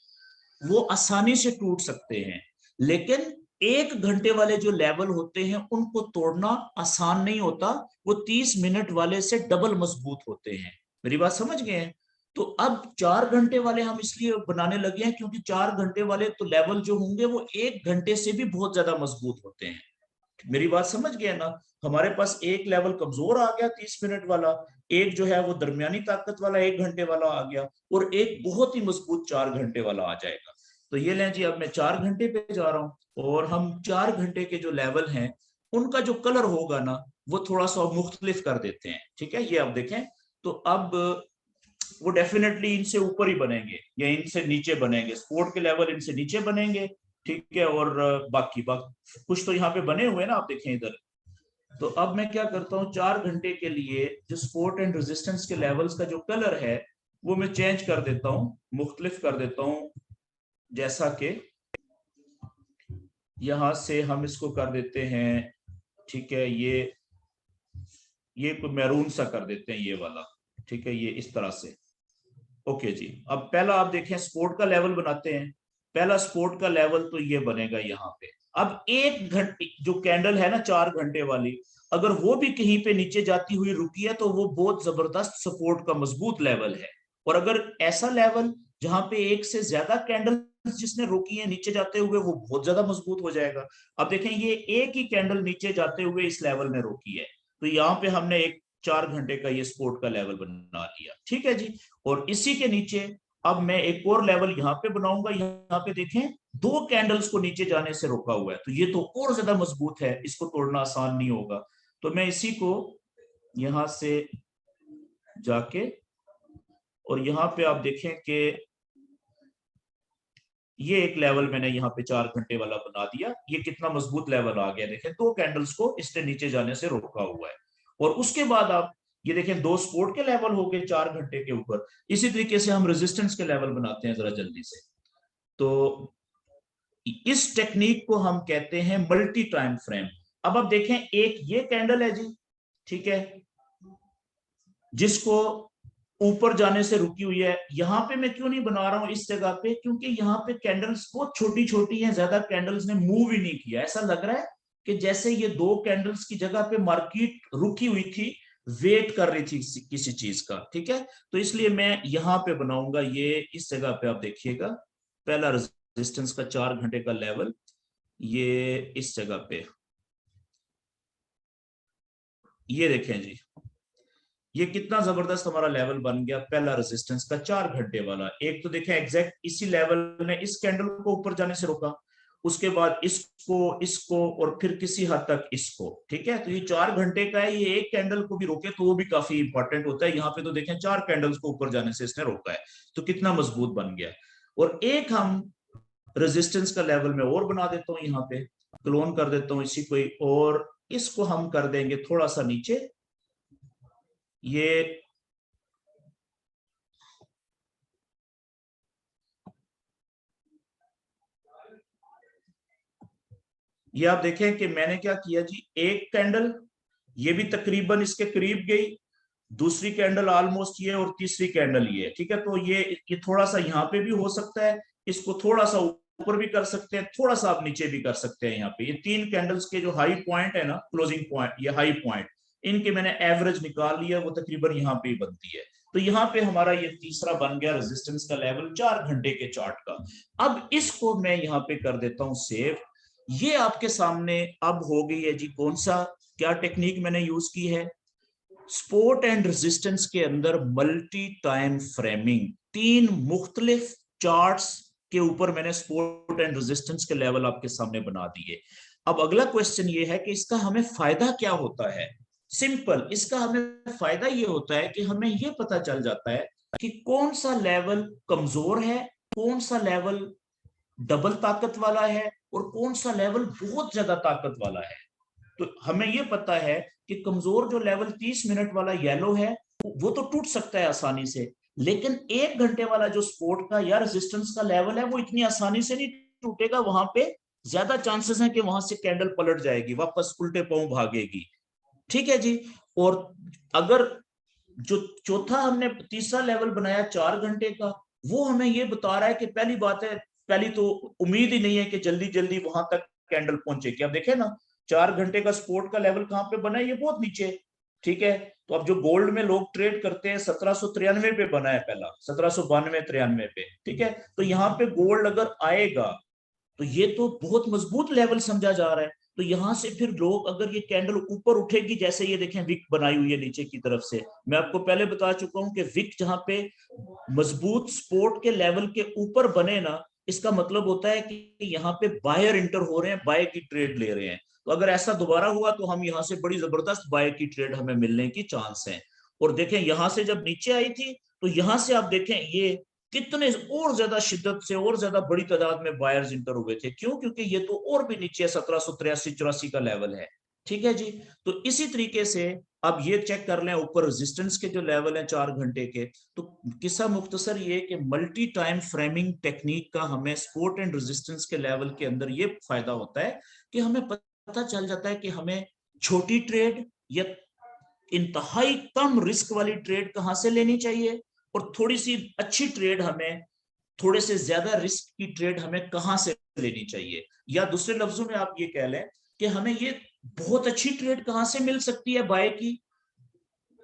वो आसानी से टूट सकते हैं, लेकिन 1 घंटे वाले जो लेवल होते हैं उनको तोड़ना आसान नहीं होता, वो 30 मिनट वाले से डबल मजबूत होते हैं। मेरी बात समझ गए हैं? तो अब 4 घंटे वाले हम इसलिए बनाने लगे हैं क्योंकि 4 घंटे वाले तो लेवल जो होंगे वो 1 घंटे से भी बहुत ज्यादा मजबूत होते हैं। मेरी बात समझ गया ना? हमारे पास एक लेवल कमजोर आ गया 30 मिनट वाला, एक जो है वो दरमियानी ताकत वाला 1 घंटे वाला आ गया, और एक बहुत ही मजबूत 4 घंटे वाला आ जाएगा। तो ये लें जी, अब मैं 4 घंटे पे जा रहा हूँ, और हम 4 घंटे के जो लेवल हैं उनका जो कलर होगा ना वो थोड़ा सा मुख्तलिफ कर देते हैं। ठीक है, ये आप देखें, तो अब वो डेफिनेटली इनसे ऊपर ही बनेंगे या इनसे नीचे बनेंगे, स्पोर्ट के लेवल इनसे नीचे बनेंगे। ठीक है, और बाकी कुछ तो यहाँ पे बने हुए ना, आप देखें इधर। तो अब मैं क्या करता हूँ, 4 घंटे के लिए जो स्पोर्ट एंड रेजिस्टेंस के लेवल्स का जो कलर है वो मैं चेंज कर देता हूँ, मुख्तलिफ कर देता हूँ। जैसा कि यहां से हम इसको कर देते हैं, ठीक है, ये कोई मैरून सा कर देते हैं, ये वाला। ठीक है, ये इस तरह से। ओके जी, अब पहला आप देखें स्पोर्ट का लेवल बनाते हैं। पहला स्पोर्ट का लेवल तो ये बनेगा यहाँ पे। अब 1 घंटे जो कैंडल है ना 4 घंटे वाली, अगर वो भी कहीं पे नीचे जाती हुई रुकी है तो वो बहुत जबरदस्त सपोर्ट का मजबूत लेवल है। और अगर ऐसा लेवल जहां पे एक से ज्यादा कैंडल जिसने रोकी है नीचे जाते हुए, वो बहुत ज्यादा मजबूत हो जाएगा। अब देखें, ये एक ही कैंडल नीचे जाते हुए इस लेवल में रोकी है, तो यहाँ पे हमने एक 4 घंटे का ये सपोर्ट का लेवल बना लिया। ठीक है जी, और इसी के नीचे अब मैं एक और लेवल यहाँ पे बनाऊंगा। यहाँ पे देखें 2 कैंडल्स को नीचे जाने से रोका हुआ है, तो ये तो और ज्यादा मजबूत है, इसको तोड़ना आसान नहीं होगा। तो मैं इसी को यहां से जाके, और यहाँ पे आप देखें कि ये एक लेवल मैंने यहाँ पे 4 घंटे वाला बना दिया। ये कितना मजबूत लेवल आ गया, देखें 2 कैंडल्स को इसने नीचे जाने से रोका हुआ है। और उसके बाद आप ये देखें 2 सपोर्ट के लेवल हो गए 4 घंटे के ऊपर। इसी तरीके से हम रेजिस्टेंस के लेवल बनाते हैं जरा जल्दी से। तो इस टेक्निक को हम कहते हैं मल्टी टाइम फ्रेम। अब आप देखें, एक ये कैंडल है जी, ठीक है, जिसको ऊपर जाने से रुकी हुई है। यहाँ पे मैं क्यों नहीं बना रहा हूं इस जगह पे, क्योंकि यहाँ पे कैंडल्स बहुत छोटी छोटी हैं, ज्यादा कैंडल्स ने मूव ही नहीं किया। ऐसा लग रहा है कि जैसे ये 2 कैंडल्स की जगह पे मार्केट रुकी हुई थी, वेट कर रही थी किसी चीज का। ठीक है, तो इसलिए मैं यहाँ पे बनाऊंगा ये इस जगह पे। आप देखिएगा, पहला रेजिस्टेंस का 4 घंटे का लेवल ये इस जगह पे, ये देखें जी, ये कितना जबरदस्त हमारा लेवल बन गया, पहला रेजिस्टेंस का 4 घंटे वाला। एक तो देखें एग्जैक्ट इसी लेवल ने इस कैंडल को ऊपर जाने से रोका, उसके बाद इसको और फिर किसी हद तक इसको। ठीक है, तो ये 4 घंटे का है, ये एक कैंडल को भी रोके तो वो भी काफी इंपॉर्टेंट होता है। यहाँ पे तो देखें 4 कैंडल्स को ऊपर जाने से इसने रोका है, तो कितना मजबूत बन गया। और एक हम रेजिस्टेंस का लेवल में और बना देता हूँ, यहाँ पे क्लोन कर देता हूँ इसी को, और इसको हम कर देंगे थोड़ा सा नीचे। ये आप देखें कि मैंने क्या किया जी, एक कैंडल ये भी तकरीबन इसके करीब गई, दूसरी कैंडल ऑलमोस्ट ये, और तीसरी कैंडल ये। ठीक है, तो ये थोड़ा सा यहाँ पे भी हो सकता है, इसको थोड़ा सा ऊपर भी कर सकते हैं, थोड़ा सा आप नीचे भी कर सकते हैं। यहाँ पे ये 3 कैंडल्स के जो हाई पॉइंट है ना, क्लोजिंग पॉइंट, ये हाई पॉइंट, इनके मैंने एवरेज निकाल लिया, वो तकरीबन यहाँ पे ही बनती है। तो यहाँ पे हमारा ये तीसरा बन गया रेजिस्टेंस का लेवल 4 घंटे के चार्ट का। अब इसको मैं यहाँ पे कर देता हूँ सेव। ये आपके सामने अब हो गई है जी, कौन सा क्या टेक्निक मैंने यूज की है, स्पोर्ट एंड रेजिस्टेंस के अंदर मल्टी टाइम फ्रेमिंग। 3 मुख्तलिफ चार्ट्स के ऊपर मैंने स्पोर्ट एंड रेजिस्टेंस के लेवल आपके सामने बना दिए। अब अगला क्वेश्चन ये है कि इसका हमें फायदा क्या होता है। सिंपल, इसका हमें फायदा ये होता है कि हमें ये पता चल जाता है कि कौन सा लेवल कमजोर है, कौन सा लेवल डबल ताकत वाला है, और कौन सा लेवल बहुत ज्यादा ताकत वाला है। तो हमें ये पता है कि कमजोर जो लेवल 30 मिनट वाला येलो है वो तो टूट सकता है आसानी से, लेकिन 1 घंटे वाला जो सपोर्ट का या रेजिस्टेंस का लेवल है वो इतनी आसानी से नहीं टूटेगा। वहां पे ज्यादा चांसेस हैं कि वहां से कैंडल पलट जाएगी, वापस उल्टे पांव भागेगी। ठीक है जी, और अगर जो चौथा हमने तीसरा लेवल बनाया 4 घंटे का, वो हमें ये बता रहा है कि पहली बात है, पहली तो उम्मीद ही नहीं है कि जल्दी जल्दी वहां तक कैंडल पहुंचेगी। अब देखें ना, 4 घंटे का सपोर्ट का लेवल कहां पे बना है, ये बहुत नीचे। ठीक है, तो अब जो गोल्ड में लोग ट्रेड करते हैं 1793 पे बना है पहला, 1792-93 पे। ठीक है, तो यहाँ पे गोल्ड अगर आएगा तो ये तो बहुत मजबूत लेवल समझा जा रहा है। तो यहाँ से फिर लोग, अगर ये कैंडल ऊपर उठेगी, जैसे ये देखें विक बनाई हुई है नीचे की तरफ से, मैं आपको पहले बता चुका हूं कि विक जहां पे मजबूत सपोर्ट के लेवल के ऊपर बने ना, इसका मतलब होता है कि यहाँ पे बायर इंटर हो रहे हैं, बाय की ट्रेड ले रहे हैं। तो अगर ऐसा दोबारा हुआ तो हम यहाँ से बड़ी जबरदस्त बाय की ट्रेड हमें मिलने की चांस है। और देखें यहाँ से जब नीचे आई थी तो यहाँ से आप देखें ये कितने और ज्यादा शिद्दत से और ज्यादा बड़ी तादाद में बायर्स इंटर हुए थे। क्यों? क्योंकि ये तो और भी नीचे 1783-84 का लेवल है। ठीक है जी। तो इसी तरीके से अब ये चेक कर लें ऊपर रेजिस्टेंस के जो लेवल हैं 4 घंटे के। तो किस्सा मुख्तसर ये कि मल्टी टाइम फ्रेमिंग टेक्निक का हमें सपोर्ट एंड रेजिस्टेंस के लेवल के अंदर ये फायदा होता है कि हमें पता चल जाता है कि हमें छोटी ट्रेड या इंतहाई कम रिस्क वाली ट्रेड कहां से लेनी चाहिए, और थोड़ी सी अच्छी ट्रेड हमें, थोड़े से ज्यादा रिस्क की ट्रेड हमें कहां से लेनी चाहिए। या दूसरे लफ्जों में आप ये कह लें कि हमें ये बहुत अच्छी ट्रेड कहां से मिल सकती है बाय की।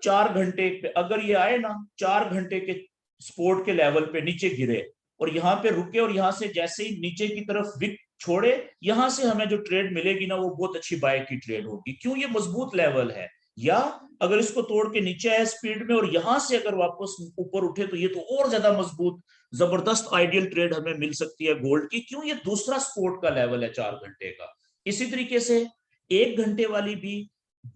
4 घंटे पे अगर ये आए ना, 4 घंटे के सपोर्ट के लेवल पे नीचे गिरे और यहाँ पे रुके, और यहाँ से जैसे ही नीचे की तरफ विक छोड़े, यहाँ से हमें जो ट्रेड मिलेगी ना वो बहुत अच्छी बाय की ट्रेड होगी। क्यों? ये मजबूत लेवल है। या अगर इसको तोड़ के नीचे आए स्पीड में और यहां से अगर वापस ऊपर उठे तो ये तो और ज्यादा मजबूत जबरदस्त आइडियल ट्रेड हमें मिल सकती है गोल्ड की। क्यों? ये दूसरा सपोर्ट का लेवल है 4 घंटे का। इसी तरीके से 1 घंटे वाली भी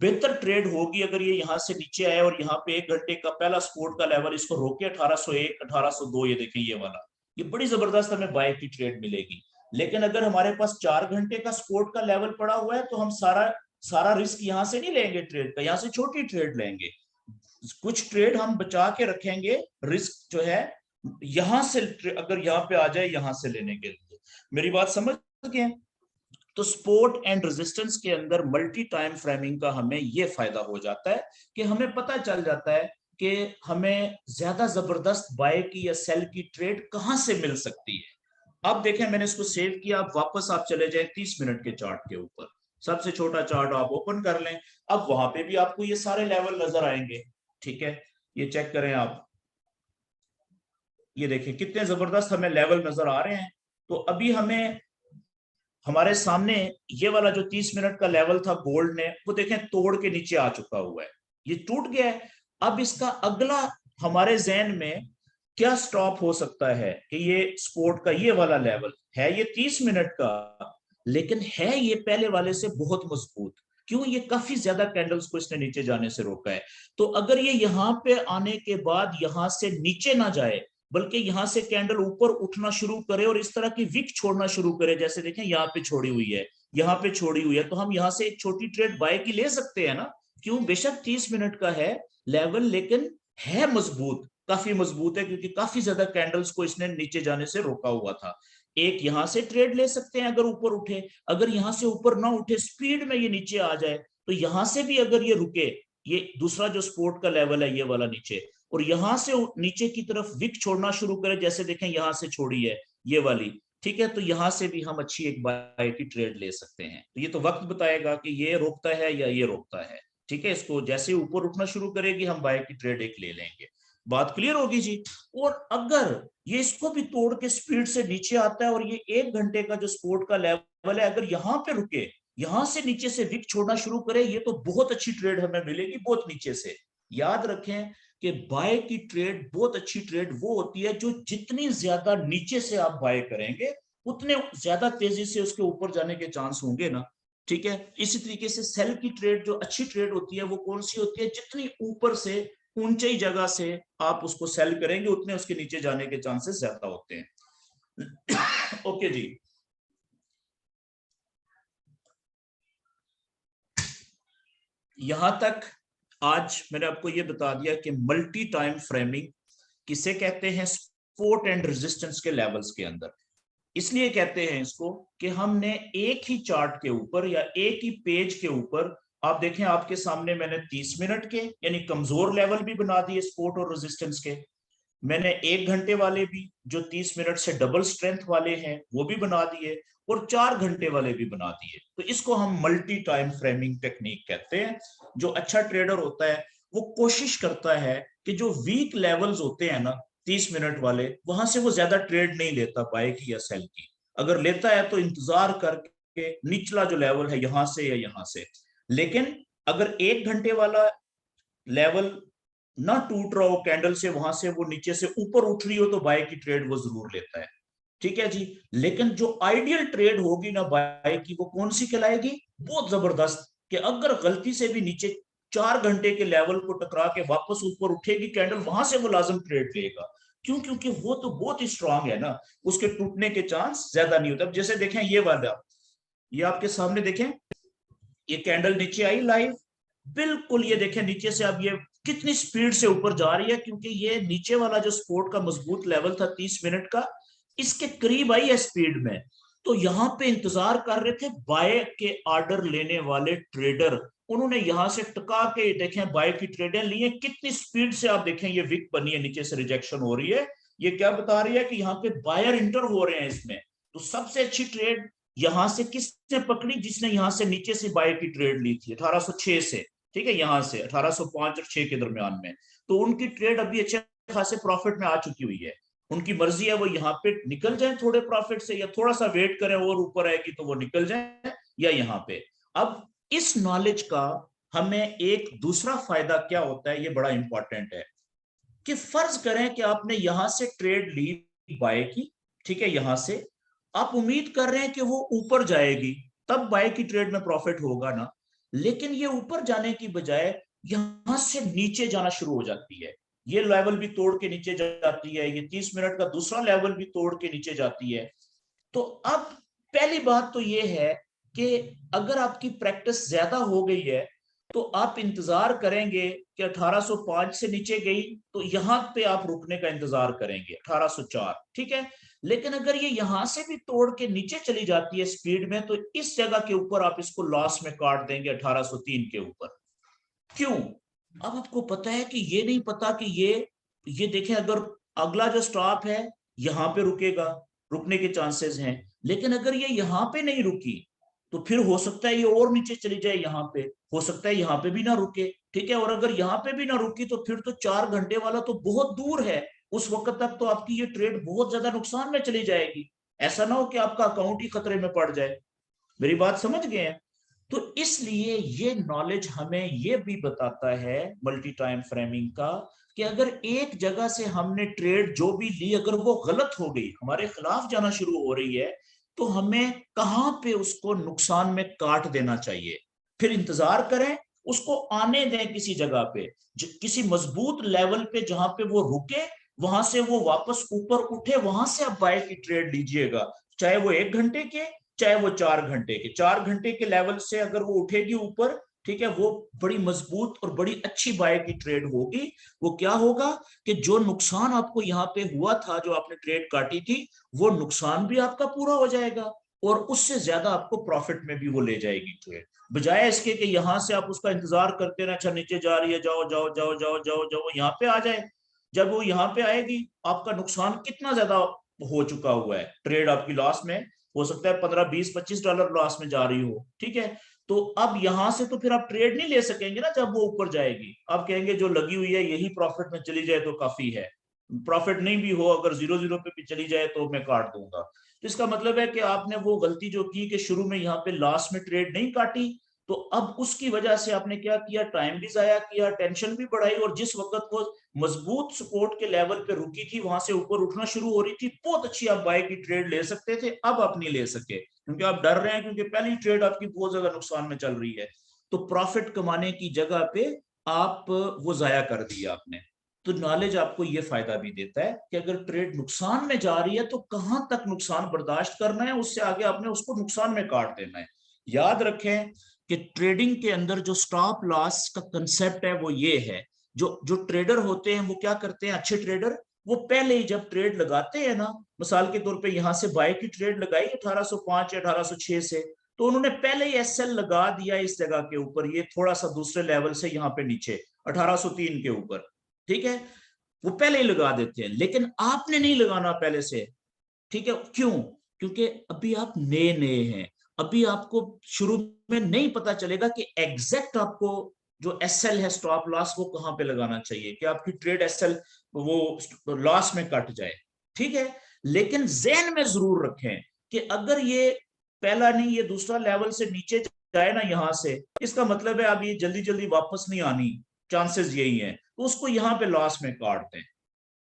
बेहतर ट्रेड होगी अगर ये यहां से नीचे आए और यहाँ पे 1 घंटे का पहला सपोर्ट का लेवल इसको रोके 1801 1802, ये देखें ये वाला, ये बड़ी जबरदस्त हमें बाय की ट्रेड मिलेगी। लेकिन अगर हमारे पास 4 घंटे का सपोर्ट का लेवल पड़ा हुआ है तो हम सारा रिस्क यहां से नहीं लेंगे ट्रेड का, यहां से छोटी ट्रेड लेंगे। कुछ ट्रेड हम बचा के रखेंगे रिस्क जो है यहां से, अगर यहाँ पे आ जाए यहां से लेने के लिए। मेरी बात समझ गए? तो सपोर्ट एंड रेजिस्टेंस के अंदर मल्टी टाइम फ्रेमिंग का हमें ये फायदा हो जाता है कि हमें पता चल जाता है कि हमें ज्यादा जबरदस्त बाय की या सेल की ट्रेड कहां से मिल सकती है। अब देखें मैंने इसको सेव किया, अब वापस आप चले जाए 30 मिनट के चार्ट के ऊपर, सबसे छोटा चार्ट आप ओपन कर लें। अब वहां पे भी आपको ये सारे लेवल नजर आएंगे। ठीक है, ये चेक करें आप, ये देखें कितने जबरदस्त हमें लेवल नजर आ रहे हैं। तो अभी हमें हमारे सामने ये वाला जो 30 मिनट का लेवल था गोल्ड ने, वो देखें तोड़ के नीचे आ चुका हुआ है, ये टूट गया है। अब इसका अगला हमारे जहन में क्या स्टॉप हो सकता है कि ये सपोर्ट का ये वाला लेवल है, ये 30 मिनट का, लेकिन है ये पहले वाले से बहुत मजबूत। क्यों? ये काफी ज्यादा कैंडल्स को इसने नीचे जाने से रोका है। तो अगर ये यहाँ पे आने के बाद यहां से नीचे ना जाए, बल्कि यहां से कैंडल ऊपर उठना शुरू करे और इस तरह की विक छोड़ना शुरू करे, जैसे देखें यहाँ पे छोड़ी हुई है, यहाँ पे छोड़ी हुई है, तो हम यहाँ से एक छोटी ट्रेड बाय की ले सकते हैं ना। क्यों? बेशक 30 मिनट का है लेवल, लेकिन है मजबूत, काफी मजबूत है, क्योंकि काफी ज्यादा कैंडल्स को इसने नीचे जाने से रोका हुआ था। एक यहां से ट्रेड ले सकते हैं अगर ऊपर उठे, अगर यहां से ऊपर ना उठे, स्पीड में ये नीचे आ जाए, तो यहां से भी अगर ये रुके, ये दूसरा जो सपोर्ट का लेवल है ये वाला नीचे, और यहां से नीचे की तरफ विक छोड़ना शुरू करे, जैसे देखें यहां से छोड़ी है ये वाली, ठीक है, तो यहां से भी हम अच्छी एक बाय की ट्रेड ले सकते हैं। तो ये तो वक्त बताएगा कि ये रोकता है या ये रोकता है। ठीक है, इसको जैसे ऊपर उठना शुरू करेगी हम बाय की ट्रेड एक ले लेंगे। बात क्लियर होगी जी। और अगर ये इसको भी तोड़ के स्पीड से नीचे आता है और ये 1 घंटे का जो सपोर्ट का लेवल है अगर यहाँ पे रुके, यहां से नीचे से विक छोड़ना शुरू करे, ये तो बहुत अच्छी ट्रेड हमें मिलेगी बहुत नीचे से। याद रखें कि बाय की ट्रेड, बहुत अच्छी ट्रेड वो होती है जो जितनी ज्यादा नीचे से आप बाय करेंगे उतने ज्यादा तेजी से उसके ऊपर जाने के चांस होंगे ना। ठीक है, इसी तरीके से सेल की ट्रेड जो अच्छी ट्रेड होती है वो कौन सी होती है? जितनी ऊपर से ऊंची जगह से आप उसको सेल करेंगे उतने उसके नीचे जाने के चांसेस ज्यादा होते हैं। ओके जी, यहां तक आज मैंने आपको यह बता दिया कि मल्टी टाइम फ्रेमिंग किसे कहते हैं सपोर्ट एंड रेजिस्टेंस के लेवल्स के अंदर। इसलिए कहते हैं इसको कि हमने एक ही चार्ट के ऊपर या एक ही पेज के ऊपर, आप देखें आपके सामने मैंने 30 मिनट के यानी कमजोर लेवल भी बना दिए सपोर्ट और रेजिस्टेंस के, मैंने 1 घंटे वाले भी जो 30 मिनट से डबल स्ट्रेंथ वाले हैं वो भी बना दिए, और 4 घंटे वाले भी बना दिए। तो इसको हम मल्टी टाइम फ्रेमिंग टेक्निक कहते हैं। जो अच्छा ट्रेडर होता है वो कोशिश करता है कि जो वीक लेवल्स होते हैं ना 30 मिनट वाले, वहां से वो ज्यादा ट्रेड नहीं लेता बाय की या सेल की। अगर लेता है तो इंतजार करके के निचला जो लेवल है यहां से या यहां से। लेकिन अगर 1 घंटे वाला लेवल ना टूट रहा हो कैंडल से, वहां से वो नीचे से ऊपर उठ रही हो, तो बाय की ट्रेड वो जरूर लेता है। ठीक है जी। लेकिन जो आइडियल ट्रेड होगी ना बाय की, वो कौन सी कहलाएगी? बहुत जबरदस्त, कि अगर गलती से भी नीचे 4 घंटे के लेवल को टकरा के वापस ऊपर उठेगी कैंडल, वहां से वो लाजम ट्रेड लेगा। क्यों? क्योंकि वो तो बहुत ही स्ट्रांग है ना, उसके टूटने के चांस ज्यादा नहीं होते। अब जैसे देखें ये वाला, ये आपके सामने देखें, ये कैंडल नीचे आई लाइव, बिल्कुल ये देखें नीचे से अब ये कितनी स्पीड से ऊपर जा रही है, क्योंकि ये नीचे वाला जो सपोर्ट का मजबूत लेवल था 30 मिनट का, इसके करीब आई है स्पीड में। तो यहां पे इंतजार कर रहे थे बाय के ऑर्डर लेने वाले ट्रेडर, उन्होंने यहां से टका के देखें बाय की ट्रेडें ली है। कितनी स्पीड से आप देखें ये विक बनी है, नीचे से रिजेक्शन हो रही है। ये क्या बता रही है कि यहाँ पे बायर इंटर हो रहे हैं इसमें। तो सबसे अच्छी ट्रेड यहां से किसने पकड़ी? जिसने यहां से नीचे से बाय की ट्रेड ली थी 1806 से, ठीक है, यहां से 1805 और 6 के दरमियान में। तो उनकी ट्रेड अभी अच्छे खासे प्रॉफिट में आ चुकी हुई है। उनकी मर्जी है वो यहाँ पे निकल जाए थोड़े प्रॉफिट से, या थोड़ा सा वेट करें और ऊपर आएगी तो वो निकल जाए, या यहाँ पे। अब इस नॉलेज का हमें एक दूसरा फायदा क्या होता है, ये बड़ा इंपॉर्टेंट है। कि फर्ज करें कि आपने यहां से ट्रेड ली बाय की, ठीक है, यहां से आप उम्मीद कर रहे हैं कि वो ऊपर जाएगी, तब बाय की ट्रेड में प्रॉफिट होगा ना। लेकिन ये ऊपर जाने की बजाय यहां से नीचे जाना शुरू हो जाती है। ये लेवल भी तोड़ के नीचे जाती है, ये 30 मिनट का दूसरा लेवल भी तोड़ के नीचे जाती है। तो अब पहली बात तो ये है कि अगर आपकी प्रैक्टिस ज्यादा हो गई है, तो आप इंतजार करेंगे कि 1805 से नीचे गई तो यहां पे आप रुकने का इंतजार करेंगे 1804, ठीक है। लेकिन अगर ये यहां से भी तोड़ के नीचे चली जाती है स्पीड में, तो इस जगह के ऊपर आप इसको लॉस में काट देंगे 1803 के ऊपर। क्यों? अब आपको पता है कि ये नहीं पता कि ये देखें, अगर अगला जो स्टॉप है यहां पे रुकेगा, रुकने के चांसेस हैं। लेकिन अगर ये यहां पे नहीं रुकी, तो फिर हो सकता है ये और नीचे चली जाए, यहाँ पे हो सकता है यहाँ पे भी ना रुके, ठीक है। और अगर यहाँ पे भी ना रुकी, तो फिर तो 4 घंटे वाला तो बहुत दूर है, उस वक्त तक तो आपकी ये ट्रेड बहुत ज्यादा नुकसान में चली जाएगी। ऐसा ना हो कि आपका अकाउंट ही खतरे में पड़ जाए। मेरी बात समझ गए हैं? तो इसलिए ये नॉलेज हमें ये भी बताता है मल्टी टाइम फ्रेमिंग का, कि अगर एक जगह से हमने ट्रेड जो भी ली, अगर वो गलत हो गई, हमारे खिलाफ जाना शुरू हो रही है, तो हमें कहां पे उसको नुकसान में काट देना चाहिए। फिर इंतजार करें, उसको आने दें किसी जगह पे, किसी मजबूत लेवल पे, जहां पे वो रुके, वहां से वो वापस ऊपर उठे, वहां से आप बाय की ट्रेड लीजिएगा। चाहे वो 1 घंटे के, चाहे वो 4 घंटे के। 4 घंटे के लेवल से अगर वो उठेगी ऊपर, ठीक है, वो बड़ी मजबूत और बड़ी अच्छी बाय की ट्रेड होगी। वो क्या होगा कि जो नुकसान आपको यहाँ पे हुआ था, जो आपने ट्रेड काटी थी, वो नुकसान भी आपका पूरा हो जाएगा, और उससे ज्यादा आपको प्रॉफिट में भी वो ले जाएगी ट्रेड। बजाय इसके कि यहां से आप उसका इंतजार करते रहे, अच्छा नीचे जा रही है, जाओ जाओ जाओ जाओ जाओ जाओ, यहाँ पे आ जाए। जब वो यहाँ पे आएगी, आपका नुकसान कितना ज्यादा हो चुका हुआ है, ट्रेड आपकी लॉस में, हो सकता है 15 20 $25 लॉस में जा रही हो, ठीक है। तो अब यहां से तो फिर आप ट्रेड नहीं ले सकेंगे ना, जब वो ऊपर जाएगी आप कहेंगे जो लगी हुई है यही प्रॉफिट में चली जाए तो काफी है। प्रॉफिट नहीं भी हो, अगर 0-0 पे भी चली जाए तो मैं काट दूंगा। तो इसका मतलब है कि आपने वो गलती जो की कि शुरू में यहाँ पे लास्ट में ट्रेड नहीं काटी, तो अब उसकी वजह से आपने क्या किया, टाइम भी जाया किया, टेंशन भी बढ़ाई, और जिस वक्त वो मजबूत सपोर्ट के लेवल पे रुकी थी, वहां से ऊपर उठना शुरू हो रही थी, बहुत अच्छी आप बाय की ट्रेड ले सकते थे, अब आप नहीं ले सके क्योंकि आप डर रहे हैं, क्योंकि पहली ट्रेड आपकी बहुत ज्यादा नुकसान में चल रही है। तो प्रॉफिट कमाने की जगह पे आप वो जाया कर दिया आपने। तो नॉलेज आपको ये फायदा भी देता है कि अगर ट्रेड नुकसान में जा रही है, तो कहां तक नुकसान बर्दाश्त करना है, उससे आगे आपने उसको नुकसान में काट देना है। याद रखें कि ट्रेडिंग के अंदर जो स्टॉप लॉस का कंसेप्ट है वो ये है, जो जो ट्रेडर होते हैं वो क्या करते हैं, अच्छे ट्रेडर, वो पहले ही जब ट्रेड लगाते हैं ना, मिसाल के तौर पे यहां से बाय की ट्रेड लगाई 1805 या 1806 से, तो उन्होंने पहले ही एसएल लगा दिया इस जगह के ऊपर, ये थोड़ा सा दूसरे लेवल से यहाँ पे नीचे 1803 के ऊपर, ठीक है, वो पहले ही लगा देते हैं। लेकिन आपने नहीं लगाना पहले से, ठीक है। क्यों? क्योंकि अभी आप नए नए हैं, अभी आपको शुरू में नहीं पता चलेगा कि एग्जैक्ट आपको जो एसएल है, स्टॉप लॉस, वो कहां पे लगाना चाहिए कि आपकी ट्रेड एसएल वो लॉस में कट जाए, ठीक है। लेकिन ज़हन में जरूर रखें कि अगर ये पहला नहीं, ये दूसरा लेवल से नीचे जाए ना यहां से, इसका मतलब है अब ये जल्दी जल्दी वापस नहीं आनी, चांसेस यही है, तो उसको यहाँ पे लॉस में काट दें।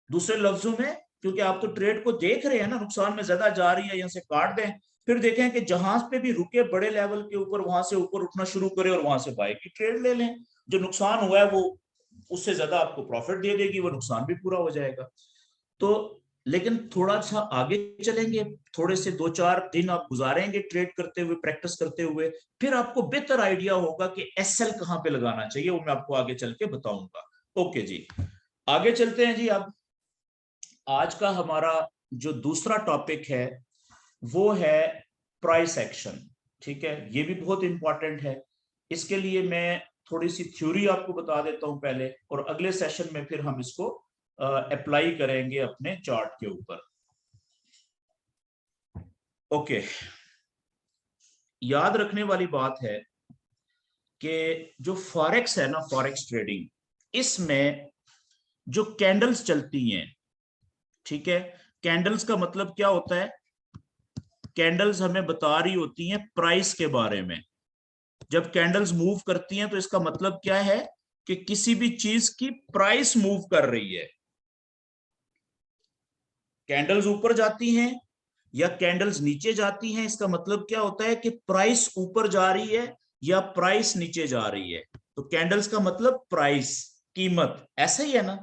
दूसरे लफ्जों में, क्योंकि आप तो ट्रेड को देख रहे हैं ना, नुकसान में ज्यादा जा रही है, यहाँ से काट दें। फिर देखें कि जहां पे भी रुके बड़े लेवल के ऊपर, वहां से ऊपर उठना शुरू करें और वहां से बाय की ट्रेड ले लें। जो नुकसान हुआ है वो उससे ज्यादा आपको प्रॉफिट दे देगी, वो नुकसान भी पूरा हो जाएगा। तो लेकिन थोड़ा सा आगे चलेंगे, थोड़े से 2-4 दिन आप गुजारेंगे ट्रेड करते हुए, प्रैक्टिस करते हुए, फिर आपको बेहतर आइडिया होगा कि एसएल कहां पे लगाना चाहिए, वो मैं आपको आगे चल के बताऊंगा। ओके जी, आगे चलते हैं जी। अब आज का हमारा जो दूसरा टॉपिक है वो है प्राइस एक्शन। ठीक है, ये भी बहुत इंपॉर्टेंट है। इसके लिए मैं थोड़ी सी थ्योरी आपको बता देता हूं पहले, और अगले सेशन में फिर हम इसको अप्लाई करेंगे अपने चार्ट के ऊपर। ओके, याद रखने वाली बात है कि जो फॉरेक्स है ना, फॉरेक्स ट्रेडिंग, इसमें जो कैंडल्स चलती हैं, ठीक है, कैंडल्स का मतलब क्या होता है? कैंडल्स हमें बता रही होती हैं प्राइस के बारे में। जब कैंडल्स मूव करती हैं तो इसका मतलब क्या है कि किसी भी चीज की प्राइस मूव कर रही है। कैंडल्स ऊपर जाती हैं या कैंडल्स नीचे जाती हैं, इसका मतलब क्या होता है कि प्राइस ऊपर जा रही है या प्राइस नीचे जा रही है। तो कैंडल्स का मतलब प्राइस, कीमत, ऐसा ही है ना।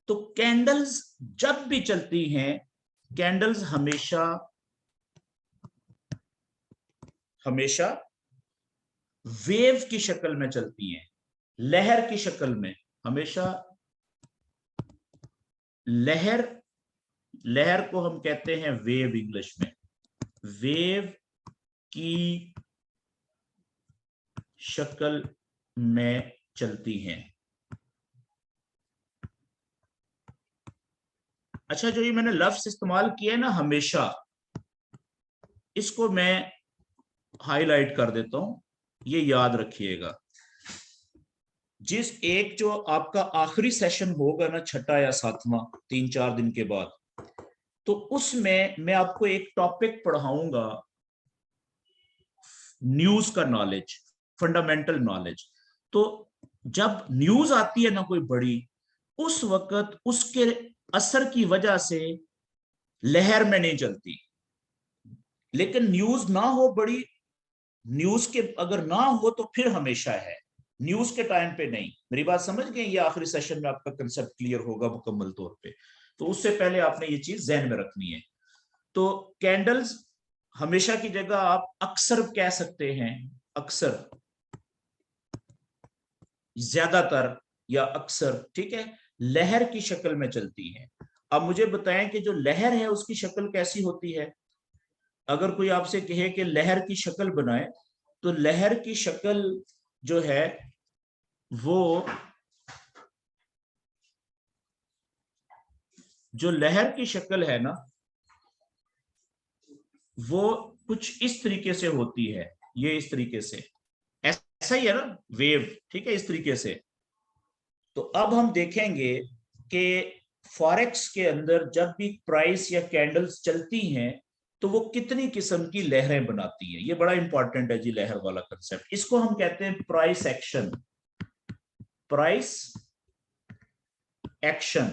तो कैंडल्स जब भी चलती हैं, कैंडल्स हमेशा हमेशा वेव की शक्ल में चलती हैं, लहर की शक्ल में, हमेशा लहर। लहर को हम कहते हैं वेव इंग्लिश में, वेव की शक्ल में चलती हैं। अच्छा, जो ये मैंने लफ्ज इस्तेमाल किया है ना हमेशा, इसको मैं हाईलाइट कर देता हूं, ये याद रखिएगा। जिस एक जो आपका आखिरी सेशन होगा ना, छठा या सातवां, 3-4 दिन के बाद, तो उसमें मैं आपको एक टॉपिक पढ़ाऊंगा, न्यूज का नॉलेज, फंडामेंटल नॉलेज। तो जब न्यूज आती है ना कोई बड़ी, उस वक्त उसके असर की वजह से लहर में नहीं चलती। लेकिन न्यूज ना हो बड़ी, न्यूज के अगर ना हो तो फिर हमेशा है, न्यूज के टाइम पे नहीं। मेरी बात समझ गए? ये आखिरी सेशन में आपका कंसेप्ट क्लियर होगा मुकम्मल तौर पे। तो उससे पहले आपने ये चीज ज़हन में रखनी है। तो कैंडल्स हमेशा की जगह आप अक्सर कह सकते हैं, अक्सर, ज्यादातर या अक्सर, ठीक है, लहर की शक्ल में चलती है। अब मुझे बताएं कि जो लहर है उसकी शक्ल कैसी होती है। अगर कोई आपसे कहे कि लहर की शक्ल बनाए, तो लहर की शक्ल जो है वो, जो लहर की शक्ल है ना, वो कुछ इस तरीके से होती है, ये इस तरीके से, ऐसा ही है ना, वेव, ठीक है, इस तरीके से। तो अब हम देखेंगे कि फॉरेक्स के अंदर जब भी प्राइस या कैंडल्स चलती हैं तो वो कितनी किस्म की लहरें बनाती हैं। ये बड़ा इंपॉर्टेंट है जी, लहर वाला कंसेप्ट। इसको हम कहते हैं price action. Price action,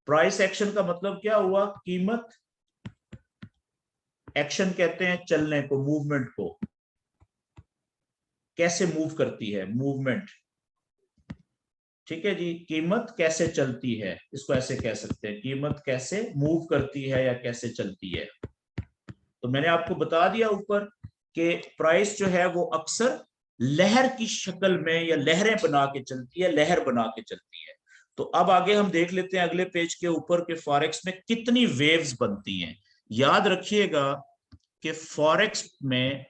price action का मतलब क्या हुआ? कीमत, एक्शन कहते हैं चलने को, मूवमेंट को, कैसे मूव करती है, मूवमेंट, ठीक है जी। कीमत कैसे चलती है, इसको ऐसे कह सकते हैं, कीमत कैसे मूव करती है या कैसे चलती है। तो मैंने आपको बता दिया ऊपर कि प्राइस जो है वो अक्सर लहर की शक्ल में या लहरें बना के चलती है, लहर बना के चलती है। तो अब आगे हम देख लेते हैं अगले पेज के ऊपर के फॉरेक्स में कितनी वेव्स बनती हैं। याद रखिएगा कि फॉरेक्स में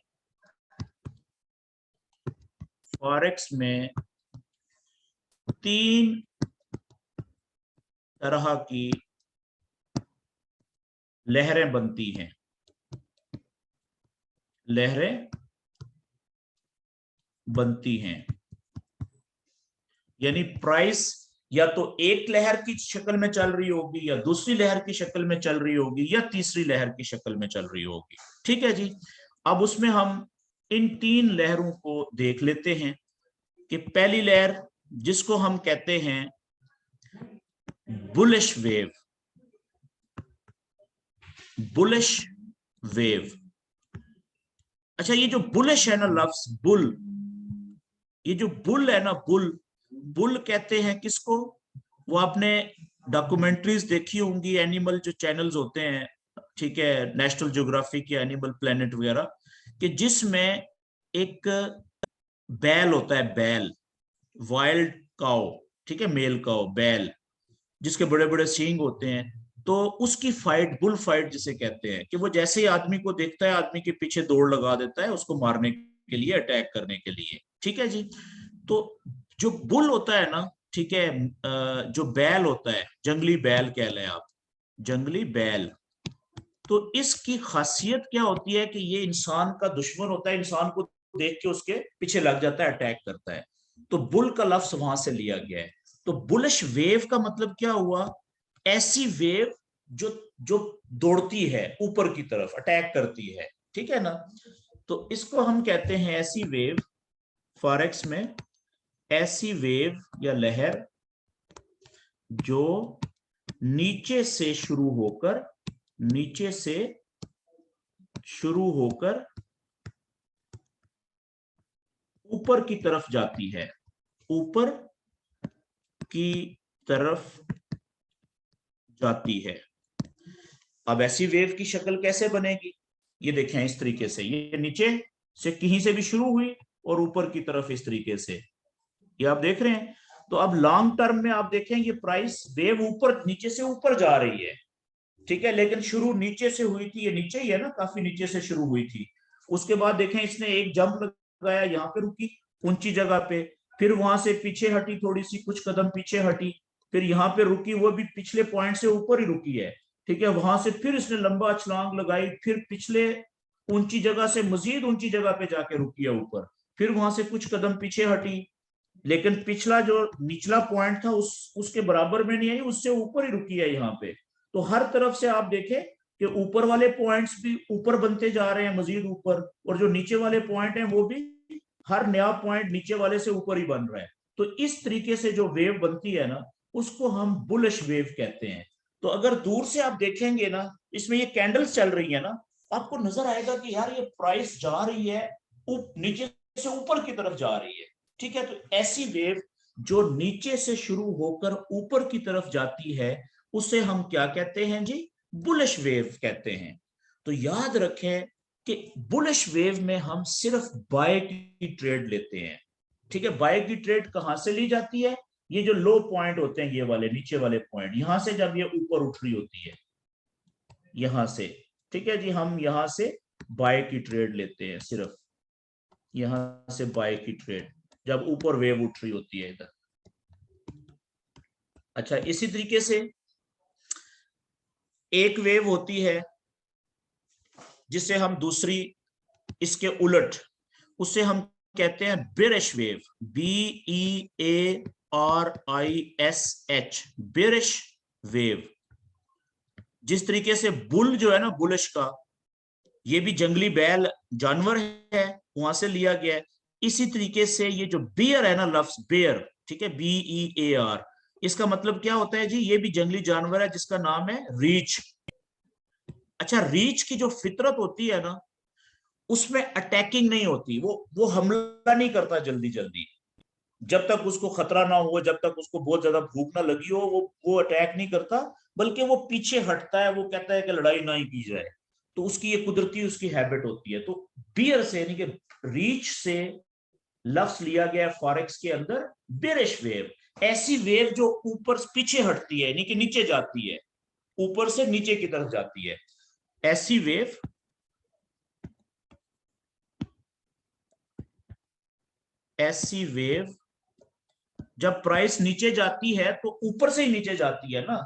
3 तरह की लहरें बनती हैं, लहरें बनती हैं। यानी प्राइस या तो एक लहर की शक्ल में चल रही होगी, या दूसरी लहर की शक्ल में चल रही होगी, या तीसरी लहर की शक्ल में चल रही होगी। ठीक है जी। अब उसमें हम इन 3 लहरों को देख लेते हैं कि पहली लहर जिसको हम कहते हैं बुलिश वेव, बुलिश वेव। अच्छा, ये जो बुलिश है ना लफ्ज बुल, ये जो बुल है ना, बुल, बुल कहते हैं किसको? वो आपने डॉक्यूमेंट्रीज देखी होंगी, एनिमल जो चैनल्स होते हैं, ठीक है, नेशनल ज्योग्राफी के एनिमल प्लेनेट वगैरह, कि जिसमें एक बैल होता है, बैल, वाइल्ड काउ, ठीक है, मेल काउ, बैल, जिसके बड़े बड़े सींग होते हैं। तो उसकी फाइट, बुल फाइट जिसे कहते हैं, कि वो जैसे ही आदमी को देखता है, आदमी के पीछे दौड़ लगा देता है उसको मारने के लिए, अटैक करने के लिए। ठीक है जी। तो जो बुल होता है ना, ठीक है, जो बैल होता है, जंगली बैल कह लें आप, जंगली बैल, तो इसकी खासियत क्या होती है कि ये इंसान का दुश्मन होता है, इंसान को देख के उसके पीछे लग जाता है, अटैक करता है। तो बुल का लफ्ज वहां से लिया गया है। तो बुलिश वेव का मतलब क्या हुआ? ऐसी वेव जो जो दौड़ती है ऊपर की तरफ, अटैक करती है। ठीक है ना? तो इसको हम कहते हैं ऐसी वेव, फॉरेक्स में ऐसी वेव या लहर जो नीचे से शुरू होकर, नीचे से शुरू होकर ऊपर की तरफ जाती है, ऊपर की तरफ जाती है। अब ऐसी वेव की शक्ल कैसे बनेगी? ये देखें इस तरीके से, ये नीचे से कहीं से भी शुरू हुई और ऊपर की तरफ इस तरीके से, ये आप देख रहे हैं। तो अब लॉन्ग टर्म में आप देखें ये प्राइस वेव ऊपर, नीचे से ऊपर जा रही है, ठीक है, लेकिन शुरू नीचे से हुई थी, ये नीचे ही है ना, काफी नीचे से शुरू हुई थी। उसके बाद देखें इसने एक जंप लगाया, यहाँ पे रुकी ऊंची जगह पे, फिर वहां से पीछे हटी, थोड़ी सी कुछ कदम पीछे हटी, फिर यहाँ पे रुकी, वो भी पिछले पॉइंट से ऊपर ही रुकी है। ठीक है, वहां से फिर इसने लंबा छलांग लगाई, फिर पिछले ऊंची जगह से मजीद ऊंची जगह पे जाके रुकी है ऊपर, फिर वहां से कुछ कदम पीछे हटी, लेकिन पिछला जो निचला पॉइंट था उसके बराबर में नहीं आई, उससे ऊपर ही रुकी है यहाँ पे। तो हर तरफ से आप देखें कि ऊपर वाले पॉइंट्स भी ऊपर बनते जा रहे हैं, मजीद ऊपर, और जो नीचे वाले पॉइंट हैं वो भी हर नया पॉइंट नीचे वाले से ऊपर ही बन रहा है। तो इस तरीके से जो वेव बनती है ना, उसको हम बुलिश वेव कहते हैं। तो अगर दूर से आप देखेंगे ना, इसमें ये कैंडल्स चल रही है ना, आपको नजर आएगा कि यार ये प्राइस जा रही है नीचे से ऊपर की तरफ जा रही है। ठीक है, तो ऐसी वेव जो नीचे से शुरू होकर ऊपर की तरफ जाती है, उसे हम क्या कहते हैं जी? बुलिश वेव कहते हैं। तो याद रखें कि बुलिश वेव में हम सिर्फ बाय की ट्रेड लेते हैं। ठीक है, बाय की ट्रेड कहां से ली जाती है? ये जो लो पॉइंट होते हैं, ये वाले नीचे वाले पॉइंट, यहां से जब ये ऊपर उठ रही होती है, यहां से, ठीक है जी, हम यहां से बाय की ट्रेड लेते हैं, सिर्फ यहां से बाय की ट्रेड, जब ऊपर वेव उठ रही होती है इधर। अच्छा, इसी तरीके से एक वेव होती है जिसे हम दूसरी, इसके उलट, उसे हम कहते हैं bearish wave, BEARISH, bearish wave. जिस तरीके से बुल जो है ना, बुलिश का, ये भी जंगली बैल जानवर है, वहां से लिया गया है। इसी तरीके से ये जो बेयर है ना, लफ्ज बेयर, ठीक है, BEAR, इसका मतलब क्या होता है जी? ये भी जंगली जानवर है जिसका नाम है रीछ। अच्छा, रीछ की जो फितरत होती है ना, उसमें अटैकिंग नहीं होती, वो हमला नहीं करता जल्दी जल्दी, जब तक उसको खतरा ना हो, जब तक उसको बहुत ज्यादा भूख ना लगी हो, वो अटैक नहीं करता, बल्कि वो पीछे हटता है, वो कहता है कि लड़ाई ना ही की जाए। तो उसकी ये कुदरती उसकी हैबिट होती है। तो बियर से यानी कि रीच से लफ्ज लिया गया फॉरेक्स के अंदर बेरिश वेव, ऐसी वेव जो ऊपर पीछे हटती है, यानी कि नीचे जाती है, ऊपर से नीचे की तरफ जाती है, ऐसी वेव ऐसी वेव जब प्राइस नीचे जाती है तो ऊपर से ही नीचे जाती है ना।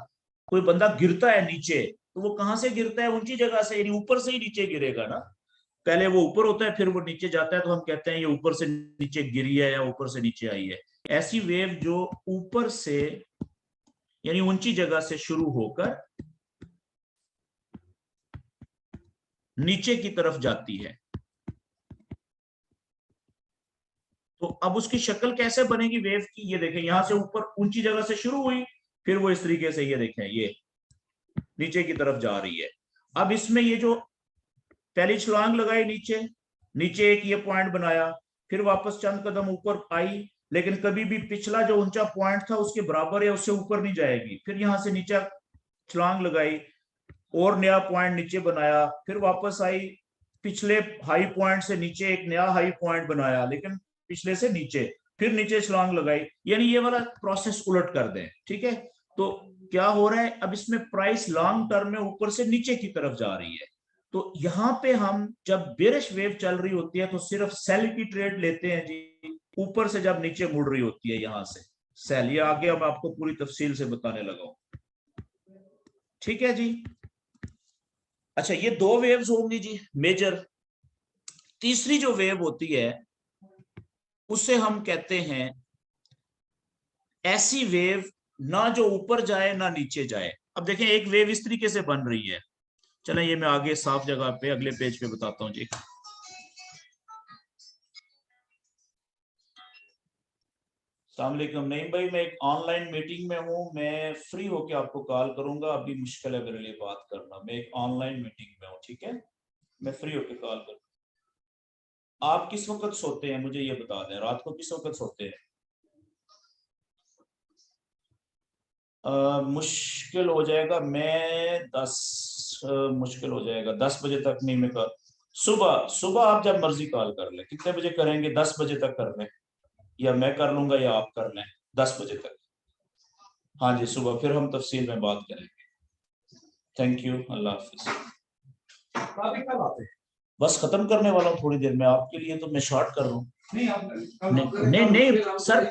कोई बंदा गिरता है नीचे, तो वो कहां से गिरता है? ऊंची जगह से, यानी ऊपर से ही नीचे गिरेगा ना। पहले वो ऊपर होता है, फिर वो नीचे जाता है, तो हम कहते हैं ये ऊपर से नीचे गिरी है या ऊपर से नीचे आई है। ऐसी वेव जो ऊपर से यानी ऊंची जगह से शुरू होकर नीचे की तरफ जाती है। तो अब उसकी शक्ल कैसे बनेगी वेव की, ये देखें, यहां से ऊपर ऊंची जगह से शुरू हुई, फिर वो इस तरीके से ये देखें ये नीचे की तरफ जा रही है। अब इसमें ये जो पहली छलांग लगाई नीचे, नीचे एक ये पॉइंट बनाया, फिर वापस चंद कदम ऊपर आई, लेकिन कभी भी पिछला जो ऊंचा पॉइंट था उसके बराबर या उससे ऊपर नहीं जाएगी। फिर यहां से नीचे छलांग लगाई और नया पॉइंट नीचे बनाया, फिर वापस आई, पिछले हाई पॉइंट से नीचे एक नया हाई पॉइंट बनाया, लेकिन पिछले से नीचे, फिर नीचे छलांग लगाई, यानी ये वाला प्रोसेस उलट कर दें। ठीक है, तो क्या हो रहा है, अब इसमें प्राइस लॉन्ग टर्म में ऊपर से नीचे की तरफ जा रही है। तो यहाँ पे हम जब बेरिश वेव चल रही होती है तो सिर्फ सेल की ट्रेड लेते हैं जी, ऊपर से जब नीचे मुड़ रही होती है यहां से सेल। ये आगे मैं आपको पूरी तफसील से बताने लगा हूं। ठीक है जी। अच्छा, ये दो वेव्स होंगी जी मेजर। तीसरी जो वेव होती है उसे हम कहते हैं ऐसी वेव ना जो ऊपर जाए ना नीचे जाए। अब देखें एक वेव इस तरीके से बन रही है, चलें ये मैं आगे साफ जगह पे अगले पेज पे बताता हूं जी। अस्सलामुअलैकुम नईम भाई, मैं एक ऑनलाइन मीटिंग में हूँ, मैं फ्री होके आपको कॉल करूंगा, अभी मुश्किल है मेरे लिए बात करना, मैं एक ऑनलाइन मीटिंग में हूँ। ठीक है, मैं फ्री होके कॉल करूँ। आप किस वक्त सोते हैं मुझे ये बता दें, रात को किस वक्त सोते हैं? मुश्किल हो जाएगा, मैं 10 मुश्किल हो जाएगा 10 बजे तक नहीं। मैं कल सुबह सुबह आप जब मर्जी कॉल कर ले, कितने बजे करेंगे? 10 बजे तक कर लें, या मैं कर लूंगा या आप कर लें 10 बजे तक। हाँ जी सुबह, फिर हम तफसील में बात करेंगे। थैंक यू, अल्लाह हाफिज। बस खत्म करने वाला हूँ थोड़ी देर में, आपके लिए तो मैं शॉर्ट कर रहा हूँ। नहीं सर,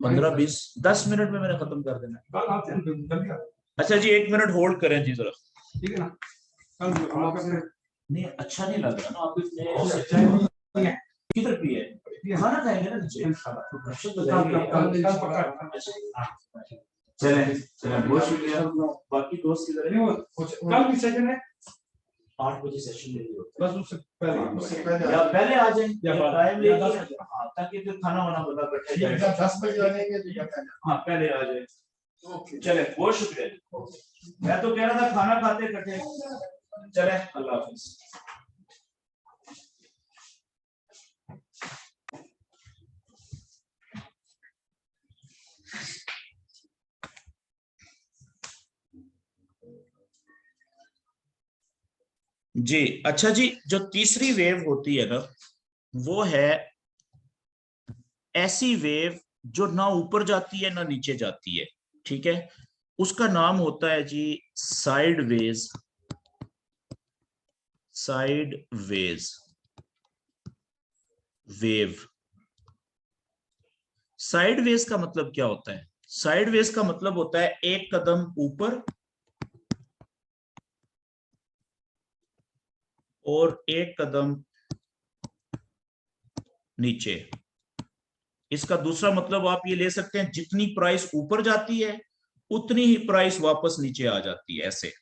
15-20-10 मिनट में मैंने खत्म कर देना। अच्छा जी 1 मिनट होल्ड करें जी जरा, ठीक है ना? नहीं अच्छा नहीं लग रहा ना आप किधर भी है, खाना खाएंगे ना नीचे। चलें चलें, बहुत शुक्रिया। बाकी दोस्त किधर है? कल भी सेशन है 8 बजे सेशन ले लो, बस उससे पहले या पहले आ जाए या टाइम ले लीजिए, हां ताकि फिर खाना वाना बता बैठे जाए। 10 बजे आएंगे तो हां पहले आ जाए। ओके चले, बहुत शुक्रिया। मैं तो कह रहा था खाना खाते इकट्ठे चले। अल्लाह हाफिज। जी अच्छा जी, जो तीसरी वेव होती है ना वो है ऐसी वेव जो ना ऊपर जाती है ना नीचे जाती है। ठीक है, उसका नाम होता है जी side wedge. Side wedge wave. Side wedge का मतलब क्या होता है? साइड वेज का मतलब होता है एक कदम ऊपर और एक कदम नीचे। इसका दूसरा मतलब आप ये ले सकते हैं जितनी प्राइस ऊपर जाती है उतनी ही प्राइस वापस नीचे आ जाती है, ऐसे।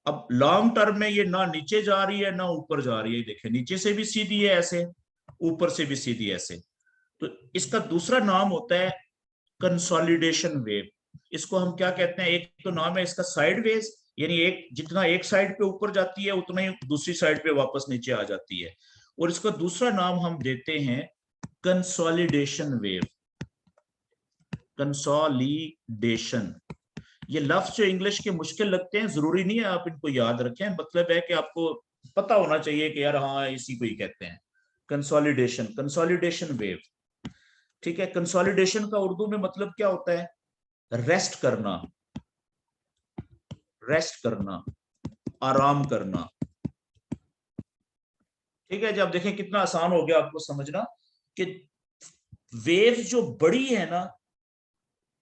अब लॉन्ग टर्म में ये ना नीचे जा रही है ना ऊपर जा रही है, देखिए नीचे से भी सीधी है ऐसे, ऊपर से भी सीधी ऐसे। तो इसका दूसरा नाम होता है कंसोलिडेशन वेव। इसको हम क्या कहते हैं, एक तो नाम है इसका साइड वेज, यानी एक जितना एक साइड पे ऊपर जाती है उतना ही दूसरी साइड पे वापस नीचे आ जाती है। और इसका दूसरा नाम हम देते हैं कंसोलिडेशन वेव। कंसोलिडेशन, ये लफ्ज जो इंग्लिश के मुश्किल लगते हैं, जरूरी नहीं है आप इनको याद रखें, मतलब है कि आपको पता होना चाहिए कि यार हाँ इसी को ही कहते हैं कंसोलिडेशन। कंसोलिडेशन वेव, ठीक है। कंसोलिडेशन का उर्दू में मतलब क्या होता है? रेस्ट करना, रेस्ट करना, आराम करना। ठीक है, जब देखें कितना आसान हो गया आपको समझना कि वेव जो बड़ी है ना,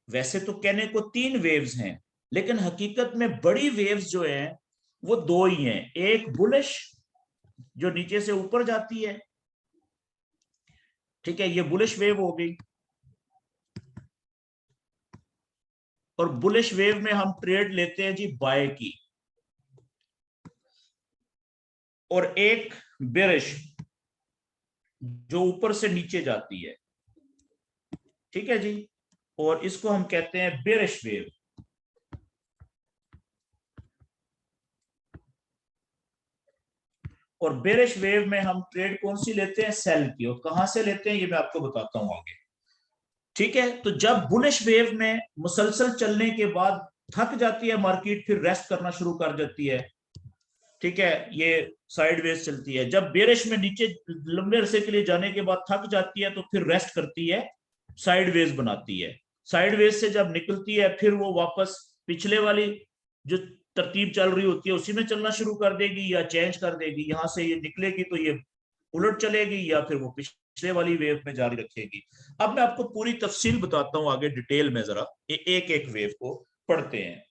वैसे तो कहने को 3 वेव्स हैं, लेकिन हकीकत में बड़ी वेव्स जो हैं वो 2 ही हैं। एक बुलिश जो नीचे से ऊपर जाती है, ठीक है, ये बुलिश वेव हो गई। और बुलिश वेव में हम ट्रेड लेते हैं जी बाय की, और एक बेरिश जो ऊपर से नीचे जाती है, ठीक है जी, और इसको हम कहते हैं बेरिश वेव। और बेरिश वेव में हम ट्रेड कौन सी लेते हैं, सेल की। और कहां से लेते हैं ये मैं आपको बताता हूं आगे, ठीक है। तो जब बुलिश वेव में मुसलसल चलने के बाद थक जाती है मार्केट, फिर रेस्ट करना शुरू कर देती है, ठीक है, ये साइडवेज चलती है। जब बेरिश में नीचे लंबे अरसे के लिए जाने के बाद थक जाती है तो फिर रेस्ट करती है, साइडवेज बनाती है। साइडवेज से जब निकलती है फिर वो वापस पिछले वाली जो तरतीब चल रही होती है उसी में चलना शुरू कर देगी, या चेंज कर देगी। यहां से ये निकलेगी तो ये उलट चलेगी, या फिर वो पिछले वाली वेव में जारी रखेगी। अब मैं आपको पूरी तफसील बताता हूं आगे डिटेल में, जरा एक एक वेव को पढ़ते हैं।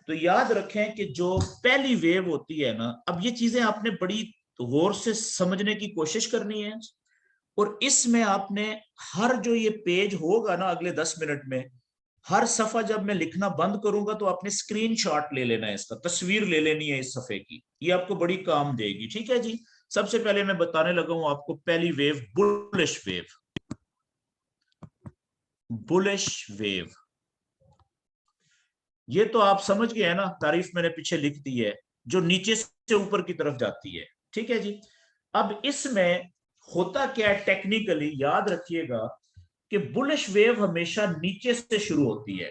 तो याद रखें कि जो पहली वेव होती है ना, अब ये चीजें आपने बड़ी गौर से समझने की कोशिश करनी है। और इसमें आपने हर जो ये पेज होगा ना अगले 10 मिनट में, हर सफा जब मैं लिखना बंद करूंगा तो आपने स्क्रीनशॉट ले लेना है, इसका तस्वीर ले लेनी है इस सफे की, ये आपको बड़ी काम देगी, ठीक है जी। सबसे पहले मैं बताने लगा हूं आपको पहली wave, bullish wave. Bullish wave, ये तो आप समझ गए हैं ना, तारीफ मैंने पीछे लिख दी है, जो नीचे से ऊपर की तरफ जाती है, ठीक है जी। अब इसमें होता क्या है टेक्निकली, याद रखिएगा कि बुलिश वेव हमेशा नीचे से शुरू होती है।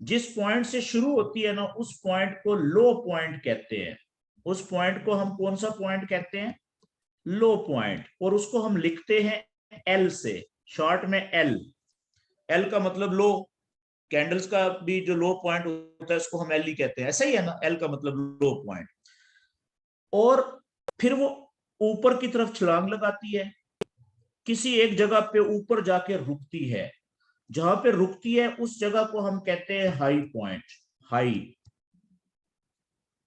जिस पॉइंट से शुरू होती है ना, उस पॉइंट को लो पॉइंट कहते हैं। उस पॉइंट को हम कौन सा पॉइंट कहते हैं, लो पॉइंट। और उसको हम लिखते हैं एल से, शॉर्ट में एल। एल का मतलब लो, कैंडल्स का भी जो लो पॉइंट होता है उसको हम एल ही कहते हैं, ऐसा ही है ना, एल का मतलब लो पॉइंट। और फिर वो ऊपर की तरफ छलांग लगाती है, किसी एक जगह पे ऊपर जाके रुकती है। जहां पे रुकती है उस जगह को हम कहते हैं हाई पॉइंट, हाई,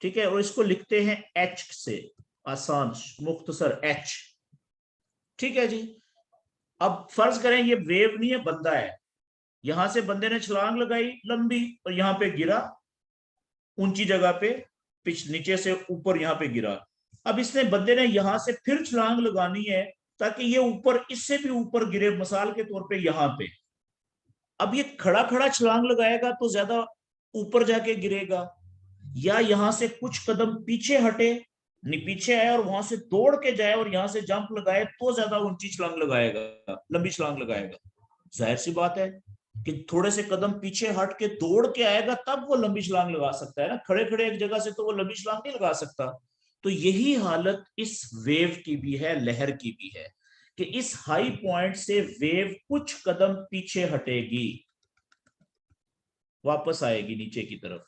ठीक है। और इसको लिखते हैं एच से, आसान मुख्तसर एच, ठीक है जी। अब फर्ज करें ये वेव नहीं है, बंदा है। यहां से बंदे ने छलांग लगाई लंबी और यहां पे गिरा ऊंची जगह पे, नीचे से ऊपर यहां पे गिरा। अब इसने बंदे ने यहां से फिर छलांग लगानी है ताकि ये ऊपर, इससे भी ऊपर गिरे, मिसाल के तौर पे यहां पे। अब ये खड़ा खड़ा छलांग लगाएगा तो ज्यादा ऊपर जाके गिरेगा, या यहां से कुछ कदम पीछे हटे, नहीं पीछे आए और वहां से दौड़ के जाए और यहां से जंप लगाए तो ज्यादा ऊंची छलांग लगाएगा, लंबी छलांग लगाएगा। जाहिर सी बात है कि थोड़े से कदम पीछे हट के दौड़ के आएगा तब वो लंबी छलांग लगा सकता है ना, खड़े खड़े एक जगह से तो वो लंबी छलांग नहीं लगा सकता। तो यही हालत इस वेव की भी है, लहर की भी है, कि इस हाई पॉइंट से वेव कुछ कदम पीछे हटेगी, वापस आएगी नीचे की तरफ।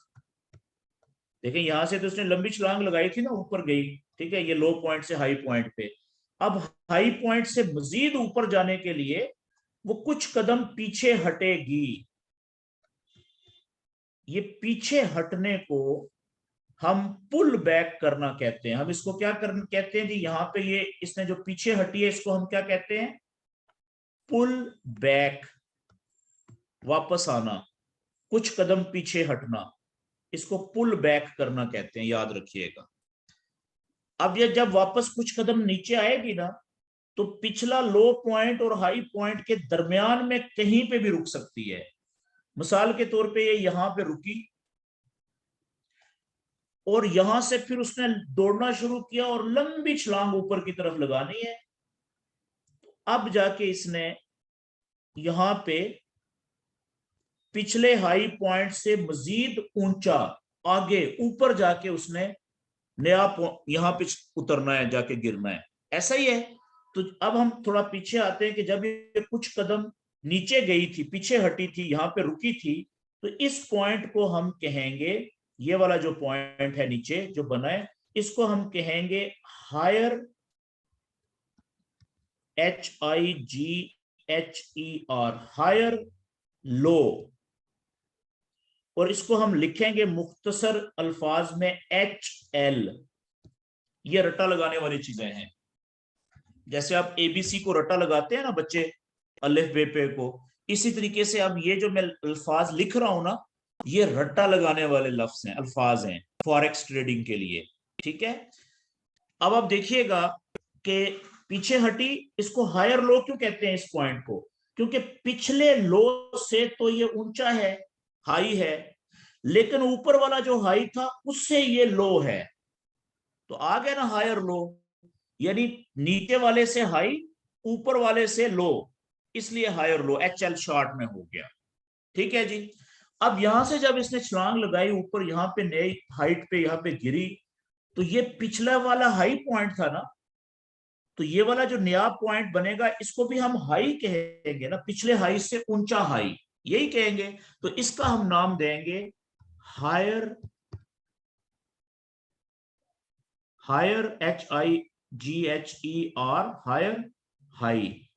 देखिए यहां से तो उसने लंबी छलांग लगाई थी ना, ऊपर गई, ठीक है, ये लो पॉइंट से हाई पॉइंट पे। अब हाई पॉइंट से मजीद ऊपर जाने के लिए वो कुछ कदम पीछे हटेगी। ये पीछे हटने को हम पुल बैक करना कहते हैं। हम इसको क्या करना कहते हैं जी, यहाँ पे ये इसने जो पीछे हटी है इसको हम क्या कहते हैं, पुल बैक, वापस आना, कुछ कदम पीछे हटना, इसको पुल बैक करना कहते हैं, याद रखिएगा। अब ये जब वापस कुछ कदम नीचे आएगी ना, तो पिछला लो पॉइंट और हाई पॉइंट के दरमियान में कहीं पे भी रुक सकती है। मिसाल के तौर पे ये यहां पे रुकी और यहां से फिर उसने दौड़ना शुरू किया और लंबी छलांग ऊपर की तरफ लगानी है। अब जाके इसने यहां पे पिछले हाई पॉइंट से मजीद ऊंचा आगे ऊपर जाके उसने नया यहां पे उतरना है, जाके गिरना है, ऐसा ही है। तो अब हम थोड़ा पीछे आते हैं कि जब ये कुछ कदम नीचे गई थी, पीछे हटी थी, यहां पे रुकी थी, तो इस पॉइंट को हम कहेंगे, ये वाला जो पॉइंट है नीचे जो बना है, इसको हम कहेंगे हायर, HIGHER, हायर लो। और इसको हम लिखेंगे मुख्तसर अल्फाज में HL। ये रट्टा लगाने वाली चीजें हैं। जैसे आप एबीसी को रट्टा लगाते हैं ना बच्चे, अलिफ बे पे को, इसी तरीके से अब ये जो मैं अल्फाज लिख रहा हूं ना, ये रट्टा लगाने वाले लफ्ज हैं, अल्फाज हैं फॉरेक्स ट्रेडिंग के लिए। ठीक है, अब आप देखिएगा कि पीछे हटी, इसको हायर लो क्यों कहते हैं इस पॉइंट को? क्योंकि पिछले लो से तो ये ऊंचा है, हाई है, लेकिन ऊपर वाला जो हाई था उससे ये लो है, तो आ गया ना हायर लो, यानी नीचे वाले से हाई, ऊपर वाले से लो, इसलिए हायर लो, HL शॉर्ट में हो गया। ठीक है जी। अब यहां से जब इसने छलांग लगाई ऊपर, यहाँ पे नई हाइट पे यहाँ पे गिरी, तो ये पिछला वाला हाई पॉइंट था ना, तो ये वाला जो नया पॉइंट बनेगा इसको भी हम हाई कहेंगे ना, पिछले हाई से ऊंचा हाई, यही कहेंगे। तो इसका हम नाम देंगे higher, higher HIGHER, higher high.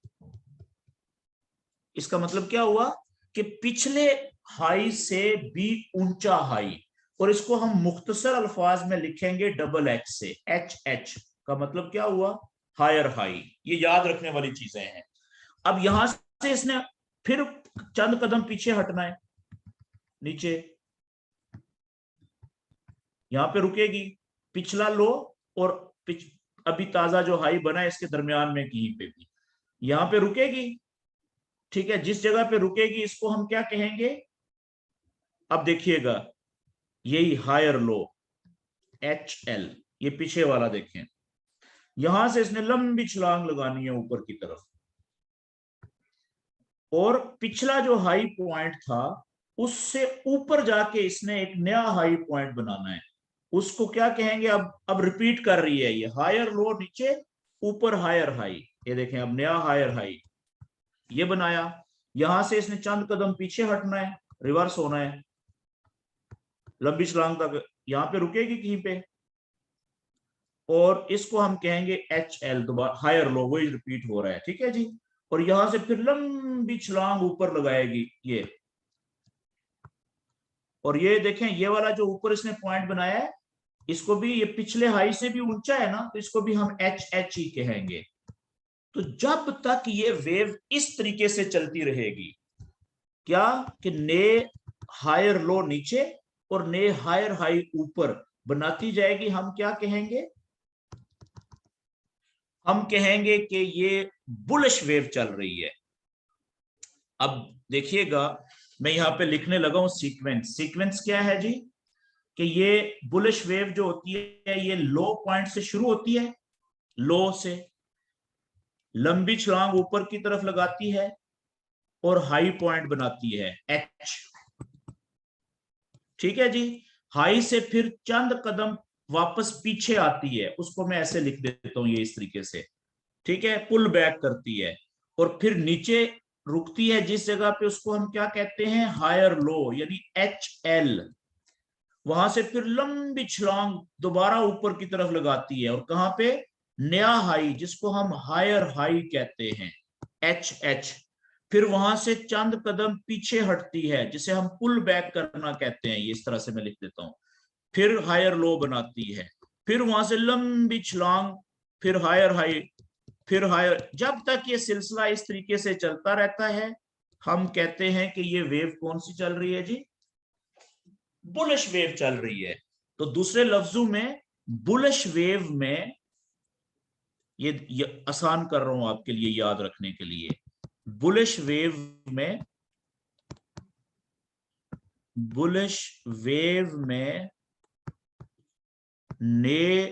इसका मतलब क्या हुआ कि पिछले हाई से भी ऊंचा हाई, और इसको हम मुख्तसर अल्फाज में लिखेंगे डबल H से, HH का मतलब क्या हुआ? Higher high. ये याद रखने वाली चीजें हैं। अब यहां से इसने फिर चंद कदम पीछे हटना है, नीचे, यहां पे रुकेगी, पिछला लो और अभी ताजा जो हाई बना है इसके दरमियान में कहीं पे भी यहां पे रुकेगी। ठीक है, जिस जगह पे रुकेगी इसको हम क्या कहेंगे? अब देखिएगा, यही हायर लो, HL, ये पीछे वाला देखें, यहां से इसने लंबी छलांग लगानी है ऊपर की तरफ, और पिछला जो हाई पॉइंट था उससे ऊपर जाके इसने एक नया हाई पॉइंट बनाना है, उसको क्या कहेंगे? अब रिपीट कर रही है ये, हायर लो नीचे, ऊपर हायर हाई। ये देखें, अब नया हायर हाई ये बनाया, यहां से इसने चंद कदम पीछे हटना है, रिवर्स होना है, लंबी छलांग तक यहां पे रुकेगी कहीं पे, और इसको हम कहेंगे HL, दोबारा हायर लो, वही रिपीट हो रहा है। ठीक है जी। और यहां से फिर लंबी छलांग ऊपर लगाएगी ये, और ये देखें, ये वाला जो ऊपर इसने पॉइंट बनाया है, इसको भी, ये पिछले हाई से भी ऊंचा है ना, तो इसको भी हम HH ही कहेंगे। तो जब तक ये वेव इस तरीके से चलती रहेगी, क्या कि ने हायर लो नीचे और ने हायर हाई ऊपर बनाती जाएगी, हम क्या कहेंगे? हम कहेंगे कि ये बुलिश वेव चल रही है। अब देखिएगा, मैं यहां पे लिखने लगा हूं सीक्वेंस। सीक्वेंस क्या है जी? कि ये बुलिश वेव जो होती है, ये लो पॉइंट से शुरू होती है, लो से लंबी छलांग ऊपर की तरफ लगाती है और हाई पॉइंट बनाती है H। ठीक है जी। हाई से फिर चंद कदम वापस पीछे आती है, उसको मैं ऐसे लिख देता हूं, ये इस तरीके से। ठीक है, पुल बैक करती है और फिर नीचे रुकती है जिस जगह पे, उसको हम क्या कहते हैं? हायर लो, यानी HL। वहां से फिर लंबी छलांग दोबारा ऊपर की तरफ लगाती है, और कहां पे? नया हाई, जिसको हम हायर हाई कहते हैं, HH। फिर वहां से चंद कदम पीछे हटती है, जिसे हम पुल बैक करना कहते हैं, ये इस तरह से मैं लिख देता हूं। फिर हायर लो बनाती है, फिर वहां से लंबी छलांग, फिर हायर हाई, फिर हायर, जब तक ये सिलसिला इस तरीके से चलता रहता है, हम कहते हैं कि ये वेव कौन सी चल रही है जी? बुलिश वेव चल रही है। तो दूसरे लफ्जों में, बुलिश वेव में, ये आसान कर रहा हूं आपके लिए याद रखने के लिए, बुलिश वेव में, बुलिश वेव में ने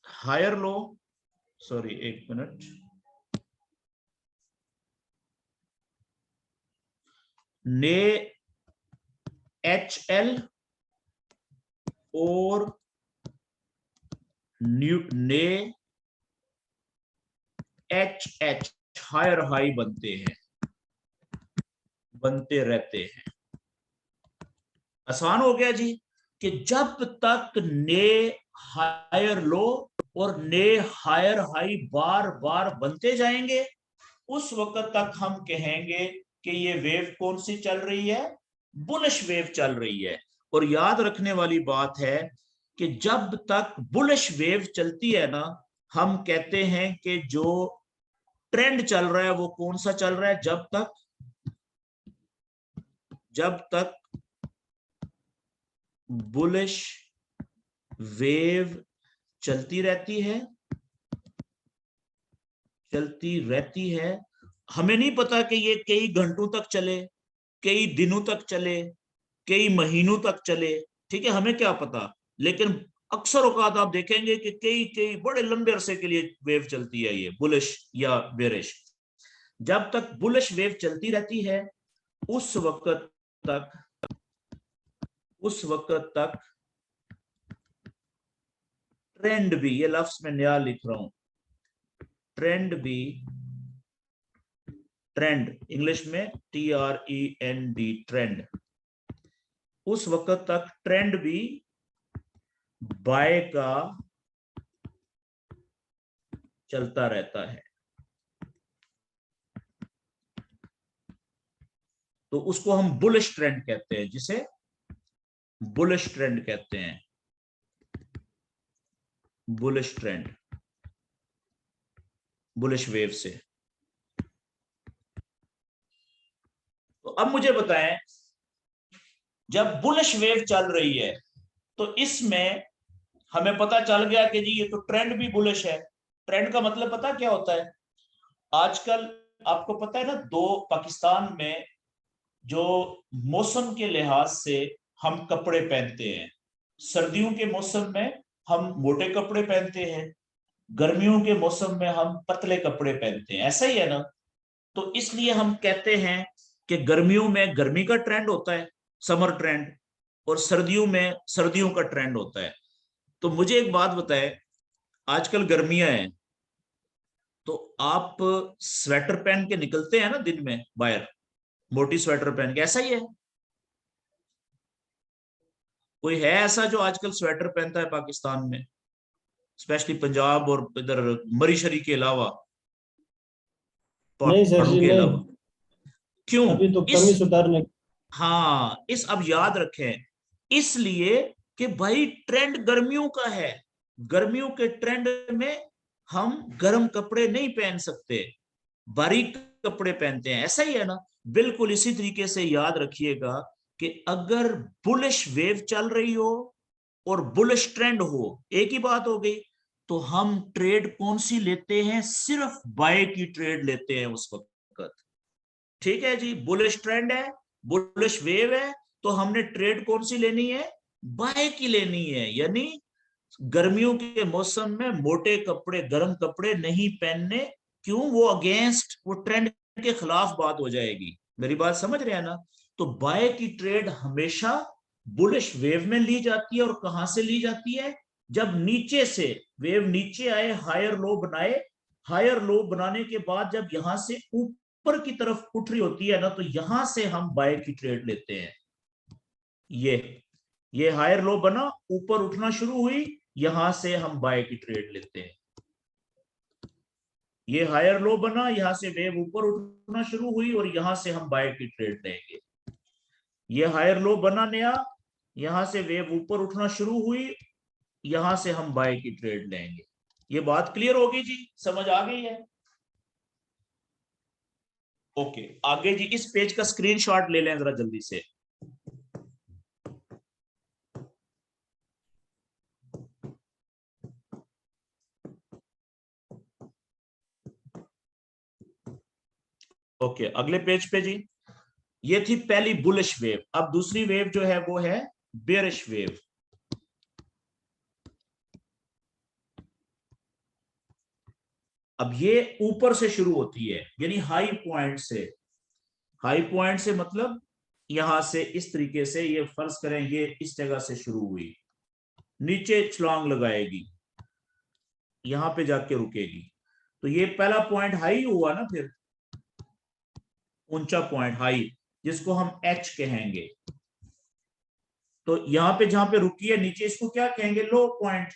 हायर लो, सॉरी एक मिनट, ने HL और ने HH हायर हाई बनते हैं, बनते रहते हैं। आसान हो गया जी। कि जब तक ने हायर लो और ने हायर हाई बार बार बनते जाएंगे, उस वक्त तक हम कहेंगे कि ये वेव कौन सी चल रही है? बुलिश वेव चल रही है। और याद रखने वाली बात है कि जब तक बुलिश वेव चलती है ना, हम कहते हैं कि जो ट्रेंड चल रहा है वो कौन सा चल रहा है, जब तक बुलिश वेव चलती रहती है। हमें नहीं पता कि ये कई घंटों तक चले, कई दिनों तक चले, कई महीनों तक चले, ठीक है, हमें क्या पता। लेकिन अक्सर औकात आप देखेंगे कि कई बड़े लंबे अरसे के लिए वेव चलती है, ये बुलिश या बेरिश। जब तक बुलिश वेव चलती रहती है उस वक्त तक ट्रेंड भी, ये लफ्ज मैं नया लिख रहा हूं, ट्रेंड इंग्लिश में TREND, ट्रेंड, उस वक्त तक ट्रेंड भी बाय का चलता रहता है। तो उसको हम बुलिश ट्रेंड कहते हैं, जिसे बुलिश ट्रेंड कहते हैं, बुलिश ट्रेंड, बुलिश वेव से। तो अब मुझे बताएं, जब बुलिश वेव चल रही है तो इसमें हमें पता चल गया कि जी ये तो ट्रेंड भी बुलिश है। ट्रेंड का मतलब पता क्या होता है? आजकल आपको पता है ना, पाकिस्तान में जो मौसम के लिहाज से हम कपड़े पहनते हैं, सर्दियों के मौसम में हम मोटे कपड़े पहनते हैं, गर्मियों के मौसम में हम पतले कपड़े पहनते हैं, ऐसा ही है ना। तो इसलिए हम कहते हैं कि गर्मियों में गर्मी का ट्रेंड होता है, समर ट्रेंड, और सर्दियों में सर्दियों का ट्रेंड होता है। तो मुझे एक बात बताएं, आजकल गर्मियां हैं तो आप स्वेटर पहन के निकलते हैं ना दिन में बाहर, मोटी स्वेटर पहन के, ऐसा ही है? कोई है ऐसा जो आजकल स्वेटर पहनता है पाकिस्तान में, स्पेशली पंजाब और इधर मरी शरी के अलावा, नहीं सर पहाड़ों जी, के नहीं। अलावा? क्यों? अभी तो इस कमीज उतारने। हाँ, इस अब याद रखें, इसलिए कि भाई ट्रेंड गर्मियों का है, गर्मियों के ट्रेंड में हम गर्म कपड़े नहीं पहन सकते, बारीक कपड़े पहनते हैं, ऐसा ही है ना। बिल्कुल इसी तरीके से याद रखिएगा कि अगर बुलिश वेव चल रही हो और बुलिश ट्रेंड हो, एक ही बात हो गई। तो हम ट्रेड कौन सी लेते हैं? सिर्फ बाय की ट्रेड लेते हैं उस वक्त। ठीक है जी, बुलिश ट्रेंड है, बुलिश वेव है, तो हमने ट्रेड कौन सी लेनी है? बाय की लेनी है। यानी गर्मियों के मौसम में मोटे कपड़े, गर्म कपड़े नहीं पहनने। क्यों? वो अगेंस्ट, वो ट्रेंड के खिलाफ बात हो जाएगी। मेरी बात समझ रहे हैं ना? तो बाय की ट्रेड हमेशा बुलिश वेव में ली जाती है। और कहां से ली जाती है? जब नीचे से वेव नीचे आए, हायर लो बनाए, हायर लो बनाने के बाद जब यहां से ऊपर की तरफ उठ रही होती है ना, तो यहां से हम बाय की ट्रेड लेते हैं। ये हायर लो बना, ऊपर उठना शुरू हुई, यहां से हम बाय की ट्रेड लेते हैं। ये हायर लो बना, यहां से वेव ऊपर उठना शुरू हुई और यहां से हम बाय की ट्रेड लेंगे। ये हायर लो बना नया, यहां से वेव ऊपर उठना शुरू हुई, यहां से हम बाय की ट्रेड लेंगे। ये बात क्लियर होगी जी? समझ आ गई है? ओके, आगे जी इस पेज का स्क्रीनशॉट ले लें जरा जल्दी से। ओके, अगले पेज पे जी, ये थी पहली बुलिश वेव। अब दूसरी वेव जो है वो है बेरिश वेव। अब ये ऊपर से शुरू होती है, यानी हाई पॉइंट से। हाई पॉइंट से मतलब यहां से इस तरीके से, ये फर्ज करें ये इस जगह से शुरू हुई, नीचे छलांग लगाएगी, यहां पे जाके रुकेगी। तो ये पहला पॉइंट हाई हुआ ना, फिर ऊंचा पॉइंट हाई, जिसको हम एच कहेंगे। तो यहां पे जहां पे रुकी है नीचे, इसको क्या कहेंगे? लो पॉइंट,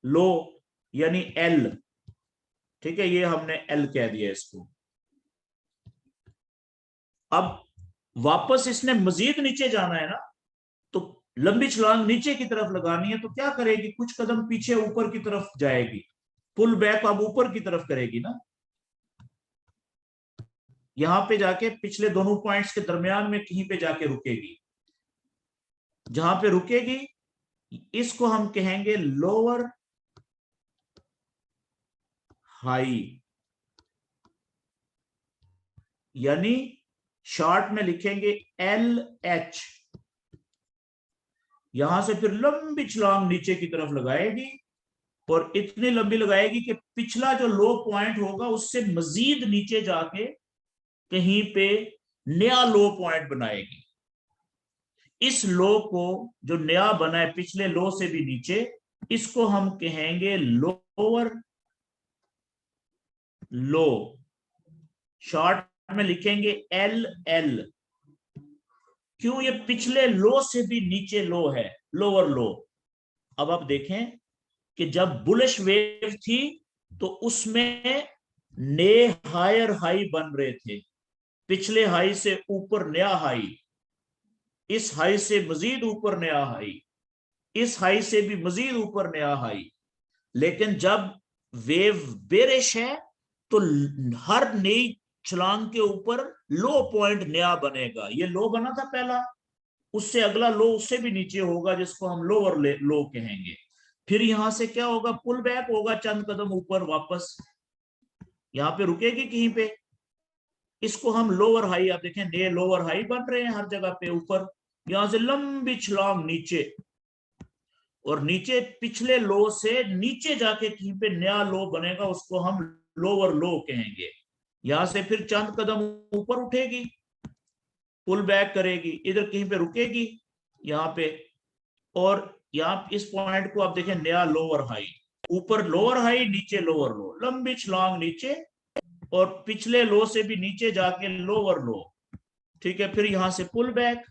लो यानी एल। ठीक है, ये हमने एल कह दिया इसको। अब वापस इसने मजीद नीचे जाना है ना, तो लंबी छलांग नीचे की तरफ लगानी है तो क्या करेगी, कुछ कदम पीछे ऊपर की तरफ जाएगी, पुल बैक अब ऊपर की तरफ करेगी ना, यहां पे जाके पिछले दोनों पॉइंट्स के दरमियान में कहीं पे जाके रुकेगी। जहां पे रुकेगी इसको हम कहेंगे लोअर हाई, यानी शॉर्ट में लिखेंगे LH। यहां से फिर लंबी छलांग नीचे की तरफ लगाएगी और इतनी लंबी लगाएगी कि पिछला जो लो पॉइंट होगा उससे मजीद नीचे जाके कहीं पे नया लो पॉइंट बनाएगी। इस लो को जो नया बना है पिछले लो से भी नीचे, इसको हम कहेंगे लोअर लो, शॉर्ट में लिखेंगे LL। क्यों, ये पिछले लो से भी नीचे लो है, लोअर लो। अब आप देखें कि जब बुलिश वेव थी तो उसमें नए हायर हाई बन रहे थे, पिछले हाई से ऊपर नया हाई, इस हाई से मजीद ऊपर नया हाई, इस हाई से भी मजीद ऊपर नया हाई। लेकिन जब वेव बेरिश है तो हर नई छलांग के ऊपर लो पॉइंट नया बनेगा। ये लो बना था पहला, उससे अगला लो उससे भी नीचे होगा जिसको हम लोअर लो कहेंगे। फिर यहां से क्या होगा, पुल बैक होगा चंद कदम ऊपर वापस, यहां पे रुकेगी कहीं पे, इसको हम लोअर हाई, आप देखें नए लोअर हाई बन रहे हैं हर जगह पे ऊपर, यहां से लंबी छलांग नीचे, और नीचे पिछले लो से नीचे जाके कहीं पे नया लो बनेगा, उसको हम लोअर लो कहेंगे। यहां से फिर चंद कदम ऊपर उठेगी, पुल बैक करेगी, इधर कहीं पे रुकेगी यहाँ पे, और यहाँ इस पॉइंट को आप देखें नया लोअर हाई, ऊपर लोअर हाई नीचे लोअर लो, लंबी छलांग नीचे और पिछले लो से भी नीचे जाके लोअर लो। ठीक है, फिर यहां से पुल बैक,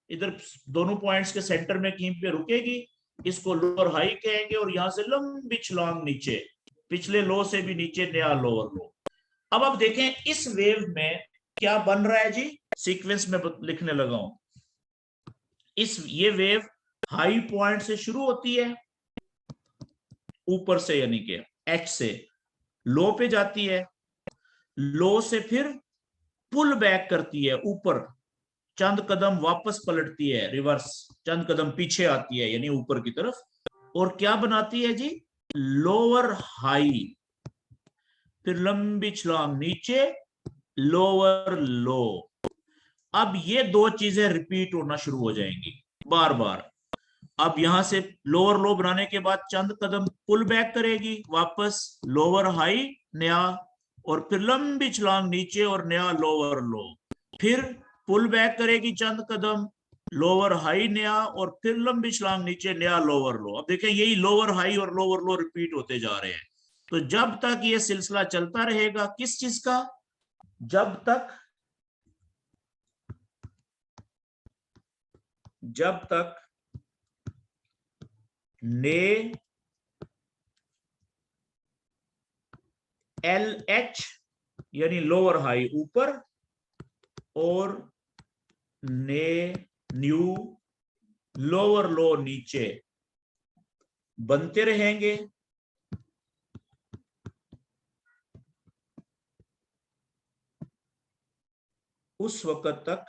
इधर दोनों पॉइंट्स के सेंटर में कहीं पे रुकेगी, इसको लोअर हाई कहेंगे, और यहां से लंबी छलांग नीचे, पिछले लो से भी नीचे नया लोअर लो। अब आप देखें इस वेव में क्या बन रहा है जी, सीक्वेंस में लिखने लगा हूं। ये वेव हाई पॉइंट से शुरू होती है ऊपर से, यानी कि H से लो पे जाती है, लो से फिर पुल बैक करती है ऊपर, चंद कदम वापस पलटती है, रिवर्स चंद कदम पीछे आती है यानी ऊपर की तरफ, और क्या बनाती है जी, लोअर हाई, फिर लंबी छलांग नीचे, लोअर लो। अब ये दो चीजें रिपीट होना शुरू हो जाएंगी बार बार। अब यहां से लोअर लो बनाने के बाद चंद कदम पुल बैक करेगी वापस, लोअर हाई नया, और फिर लंबी छलांग नीचे और नया लोअर लो, फिर पुल बैक करेगी चंद कदम, लोअर हाई नया, और फिर लंबी छलांग नीचे नया लोअर लो। अब देखें यही लोअर हाई और लोअर लो रिपीट होते जा रहे हैं। तो जब तक ये सिलसिला चलता रहेगा, किस चीज का, जब तक ने LH यानी लोअर हाई ऊपर और ने न्यू लोअर लो नीचे बनते रहेंगे, उस वक्त तक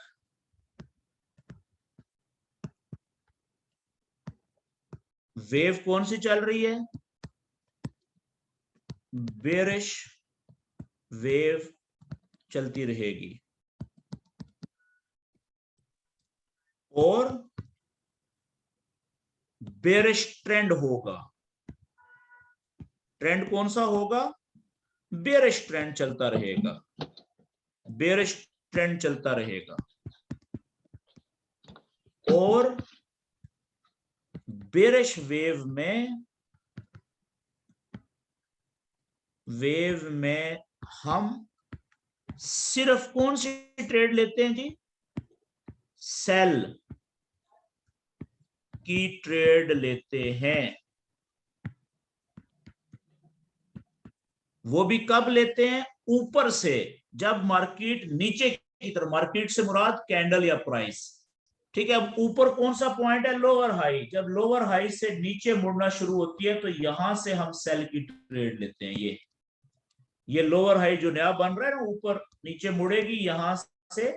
वेव कौन सी चल रही है, बेरिश वेव चलती रहेगी, और बेरिश ट्रेंड होगा। ट्रेंड कौन सा होगा, बेरिश ट्रेंड चलता रहेगा, बेरिश ट्रेंड चलता रहेगा, और बेरिश वेव में हम सिर्फ कौन सी ट्रेड लेते हैं जी, सेल की ट्रेड लेते हैं। वो भी कब लेते हैं, ऊपर से, जब मार्केट नीचे की तरफ, मार्केट से मुराद कैंडल या प्राइस, ठीक है। अब ऊपर कौन सा पॉइंट है, लोअर हाई। जब लोअर हाई से नीचे मुड़ना शुरू होती है तो यहां से हम सेल की ट्रेड लेते हैं। ये लोअर हाई जो नया बन रहा है ना, ऊपर नीचे मुड़ेगी, यहां से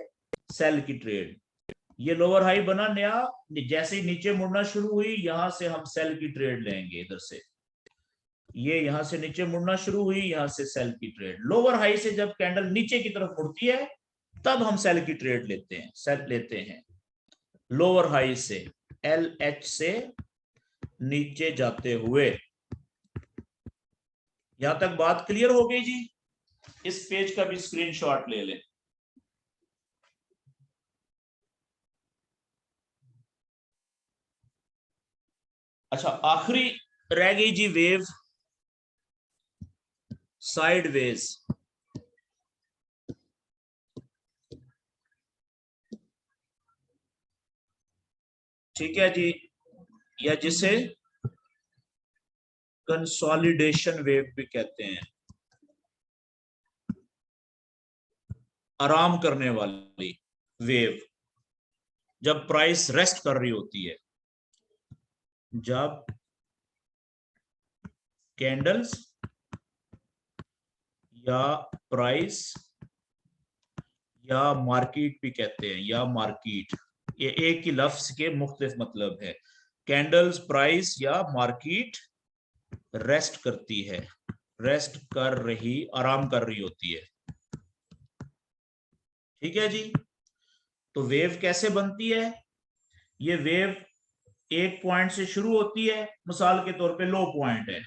सेल की ट्रेड। ये लोअर हाई बना नया, जैसे ही नीचे मुड़ना शुरू हुई यहां से हम सेल की ट्रेड लेंगे। इधर से ये यहां से नीचे मुड़ना शुरू हुई, यहां से सेल की ट्रेड। लोअर हाई से जब कैंडल नीचे की तरफ मुड़ती है तब हम सेल की ट्रेड लेते हैं, सेल लेते हैं। लोअर हाई से, LH से नीचे जाते हुए। यहां तक बात क्लियर हो गई जी? इस पेज का भी स्क्रीनशॉट ले लें। अच्छा, आखिरी रह गई जी वेव साइडवेज। ठीक है जी, या जिसे कंसोलिडेशन वेव भी कहते हैं, आराम करने वाली वेव। जब प्राइस रेस्ट कर रही होती है, जब कैंडल्स या प्राइस या मार्केट भी कहते हैं, या मार्केट, ये एक ही लफ्ज के मुख्तलिफ मतलब है। कैंडल्स, प्राइस या मार्केट रेस्ट करती है, रेस्ट कर रही, आराम कर रही होती है। ठीक है जी। तो वेव कैसे बनती है? ये वेव एक पॉइंट से शुरू होती है, मिसाल के तौर पे लो पॉइंट है,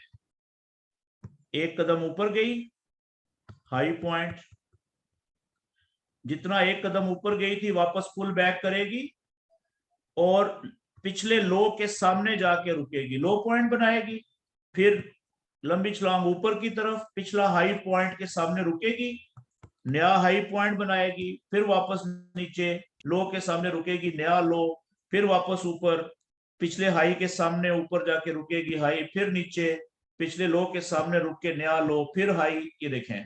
एक कदम ऊपर गई, हाई पॉइंट, जितना एक कदम ऊपर गई थी वापस पुल बैक करेगी और पिछले लो के सामने जाके रुकेगी, लो पॉइंट बनाएगी, फिर लंबी छलांग ऊपर की तरफ, पिछला हाई पॉइंट के सामने रुकेगी, नया हाई पॉइंट बनाएगी, फिर वापस नीचे लो के सामने रुकेगी, नया लो, फिर वापस ऊपर, पिछले हाई के सामने ऊपर जाके रुकेगी, हाई, फिर नीचे, पिछले लो के सामने रुक के नया लो, फिर हाई। ये देखें,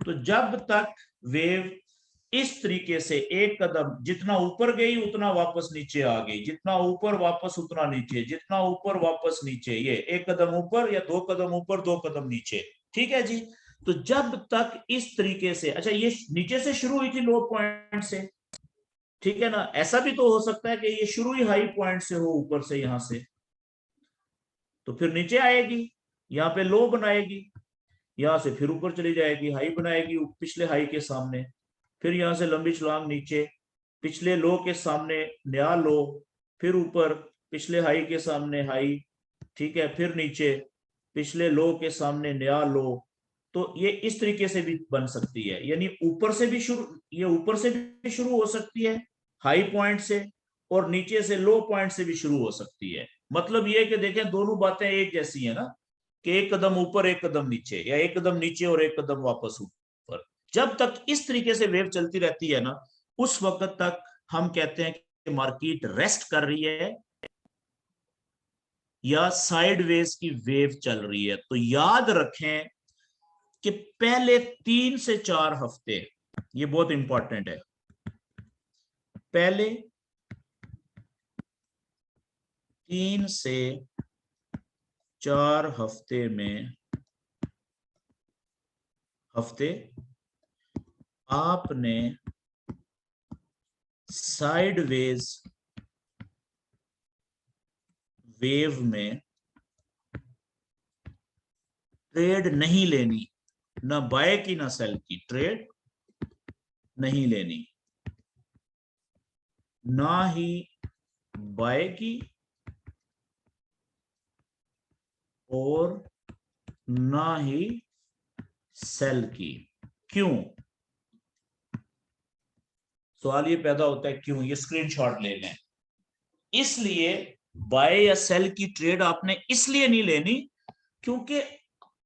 तो जब तक वेव इस तरीके से एक कदम जितना ऊपर गई उतना वापस नीचे आ गई, जितना ऊपर वापस उतना नीचे, जितना ऊपर वापस नीचे, ये एक कदम ऊपर या दो कदम ऊपर दो कदम नीचे। ठीक है जी। तो जब तक इस तरीके से, अच्छा ये नीचे से शुरू हुई थी लो पॉइंट से, ठीक है ना, ऐसा भी तो हो सकता है कि ये शुरू ही हाई पॉइंट से हो, ऊपर से यहां से, तो फिर नीचे आएगी, यहाँ पे लो बनाएगी, यहां से फिर ऊपर चली जाएगी, हाई बनाएगी पिछले हाई के सामने, फिर यहां से लंबी छलांग नीचे, पिछले लो के सामने नया लो, फिर ऊपर पिछले हाई के सामने हाई, ठीक है, फिर नीचे पिछले लो के सामने नया लो। तो ये इस तरीके से भी बन सकती है, यानी ऊपर से भी शुरू, ये ऊपर से भी शुरू हो सकती है हाई पॉइंट से, और नीचे से लो पॉइंट से भी शुरू हो सकती है। मतलब ये कि देखें दोनों बातें एक जैसी है ना, कि एक कदम ऊपर एक कदम नीचे, या एक कदम नीचे और एक कदम वापस ऊपर। जब तक इस तरीके से वेव चलती रहती है ना, उस वक्त तक हम कहते हैं कि मार्केट रेस्ट कर रही है या साइडवेज की वेव चल रही है। तो याद रखें कि पहले 3 से 4 हफ्ते, ये बहुत इंपॉर्टेंट है, पहले 3 से 4 हफ्ते में आपने साइडवेज वेव में ट्रेड नहीं लेनी, ना बाय की ना सेल की, ट्रेड नहीं लेनी, ना ही बाय की और ना ही सेल की। क्यों? सवाल ये पैदा होता है क्यों, ये स्क्रीनशॉट ले लें। इसलिए बाय या सेल की ट्रेड आपने इसलिए नहीं लेनी क्योंकि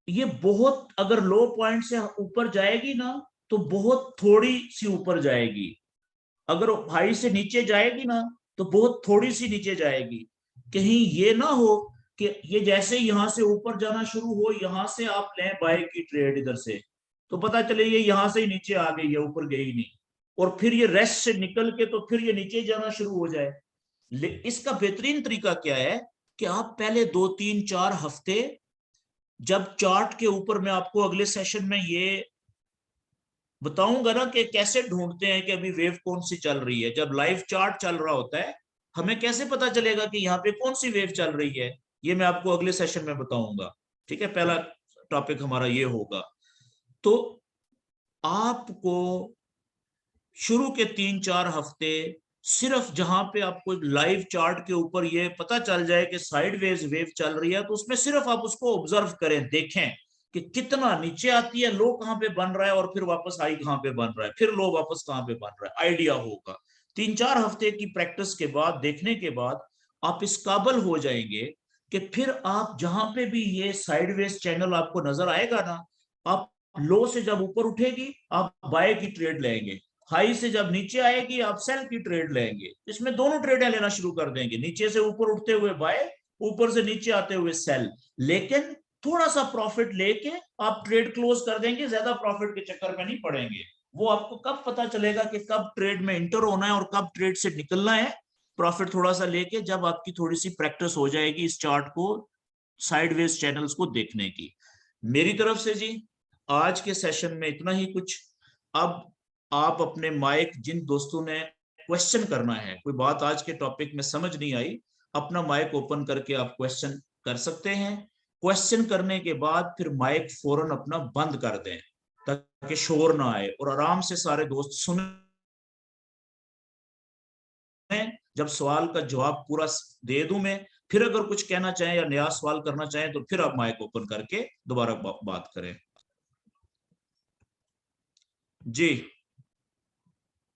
ये बहुत, अगर लो पॉइंट से ऊपर जाएगी ना तो बहुत थोड़ी सी ऊपर जाएगी, अगर हाई से नीचे जाएगी ना तो बहुत थोड़ी सी नीचे जाएगी। कहीं ये ना हो कि ये जैसे यहां से ऊपर जाना शुरू हो, यहां से आप लें बाय की ट्रेड इधर से, तो पता चले ये यहां से ही नीचे आ गई है, ऊपर गई नहीं, और फिर ये रेस्ट से निकल के तो फिर ये नीचे जाना शुरू हो जाए। इसका बेहतरीन तरीका क्या है कि आप पहले 2-3-4 हफ्ते, जब चार्ट के ऊपर मैं आपको अगले सेशन में ये बताऊंगा ना कि कैसे ढूंढते हैं कि अभी वेव कौन सी चल रही है, जब लाइव चार्ट चल रहा होता है हमें कैसे पता चलेगा कि यहाँ पे कौन सी वेव चल रही है, ये मैं आपको अगले सेशन में बताऊंगा। ठीक है, पहला टॉपिक हमारा ये होगा। तो आपको शुरू के 3-4 हफ्ते सिर्फ जहां पे आपको लाइव चार्ट के ऊपर ये पता चल जाए कि साइडवेज वेव चल रही है, तो उसमें सिर्फ आप उसको ऑब्जर्व करें, देखें कि कितना नीचे आती है, लो कहां पे बन रहा है, और फिर वापस हाई कहां पे बन रहा है, फिर लो वापस कहां पे बन रहा है, आइडिया होगा। 3-4 हफ्ते की प्रैक्टिस के बाद, देखने के बाद आप इस काबिल हो जाएंगे कि फिर आप जहां पे भी ये साइडवेज चैनल आपको नजर आएगा ना, आप लो से जब ऊपर उठेगी आप बाय की ट्रेड लेंगे, हाई से जब नीचे आएगी आप सेल की ट्रेड लेंगे। इसमें दोनों ट्रेडें लेना शुरू कर देंगे, नीचे से ऊपर उठते हुए बाय, ऊपर से नीचे आते हुए सेल। लेकिन थोड़ा सा प्रॉफिट लेके आप ट्रेड क्लोज कर देंगे, ज्यादा प्रॉफिट के चक्कर में नहीं पड़ेंगे। वो आपको कब पता चलेगा कि कब ट्रेड में इंटर होना है और कब ट्रेड से निकलना है, प्रॉफिट थोड़ा सा लेके, जब आपकी थोड़ी सी प्रैक्टिस हो जाएगी इस चार्ट को, साइडवेज चैनल्स को देखने की। मेरी तरफ से जी आज के सेशन में इतना ही कुछ। अब आप अपने माइक, जिन दोस्तों ने क्वेश्चन करना है, कोई बात आज के टॉपिक में समझ नहीं आई, अपना माइक ओपन करके आप क्वेश्चन कर सकते हैं। क्वेश्चन करने के बाद फिर माइक फौरन अपना बंद कर दें ताकि शोर ना आए, और आराम से सारे दोस्त सुने। जब सवाल का जवाब पूरा दे दूं मैं, फिर अगर कुछ कहना चाहें या नया सवाल करना चाहें तो फिर आप माइक ओपन करके दोबारा बात करें। जी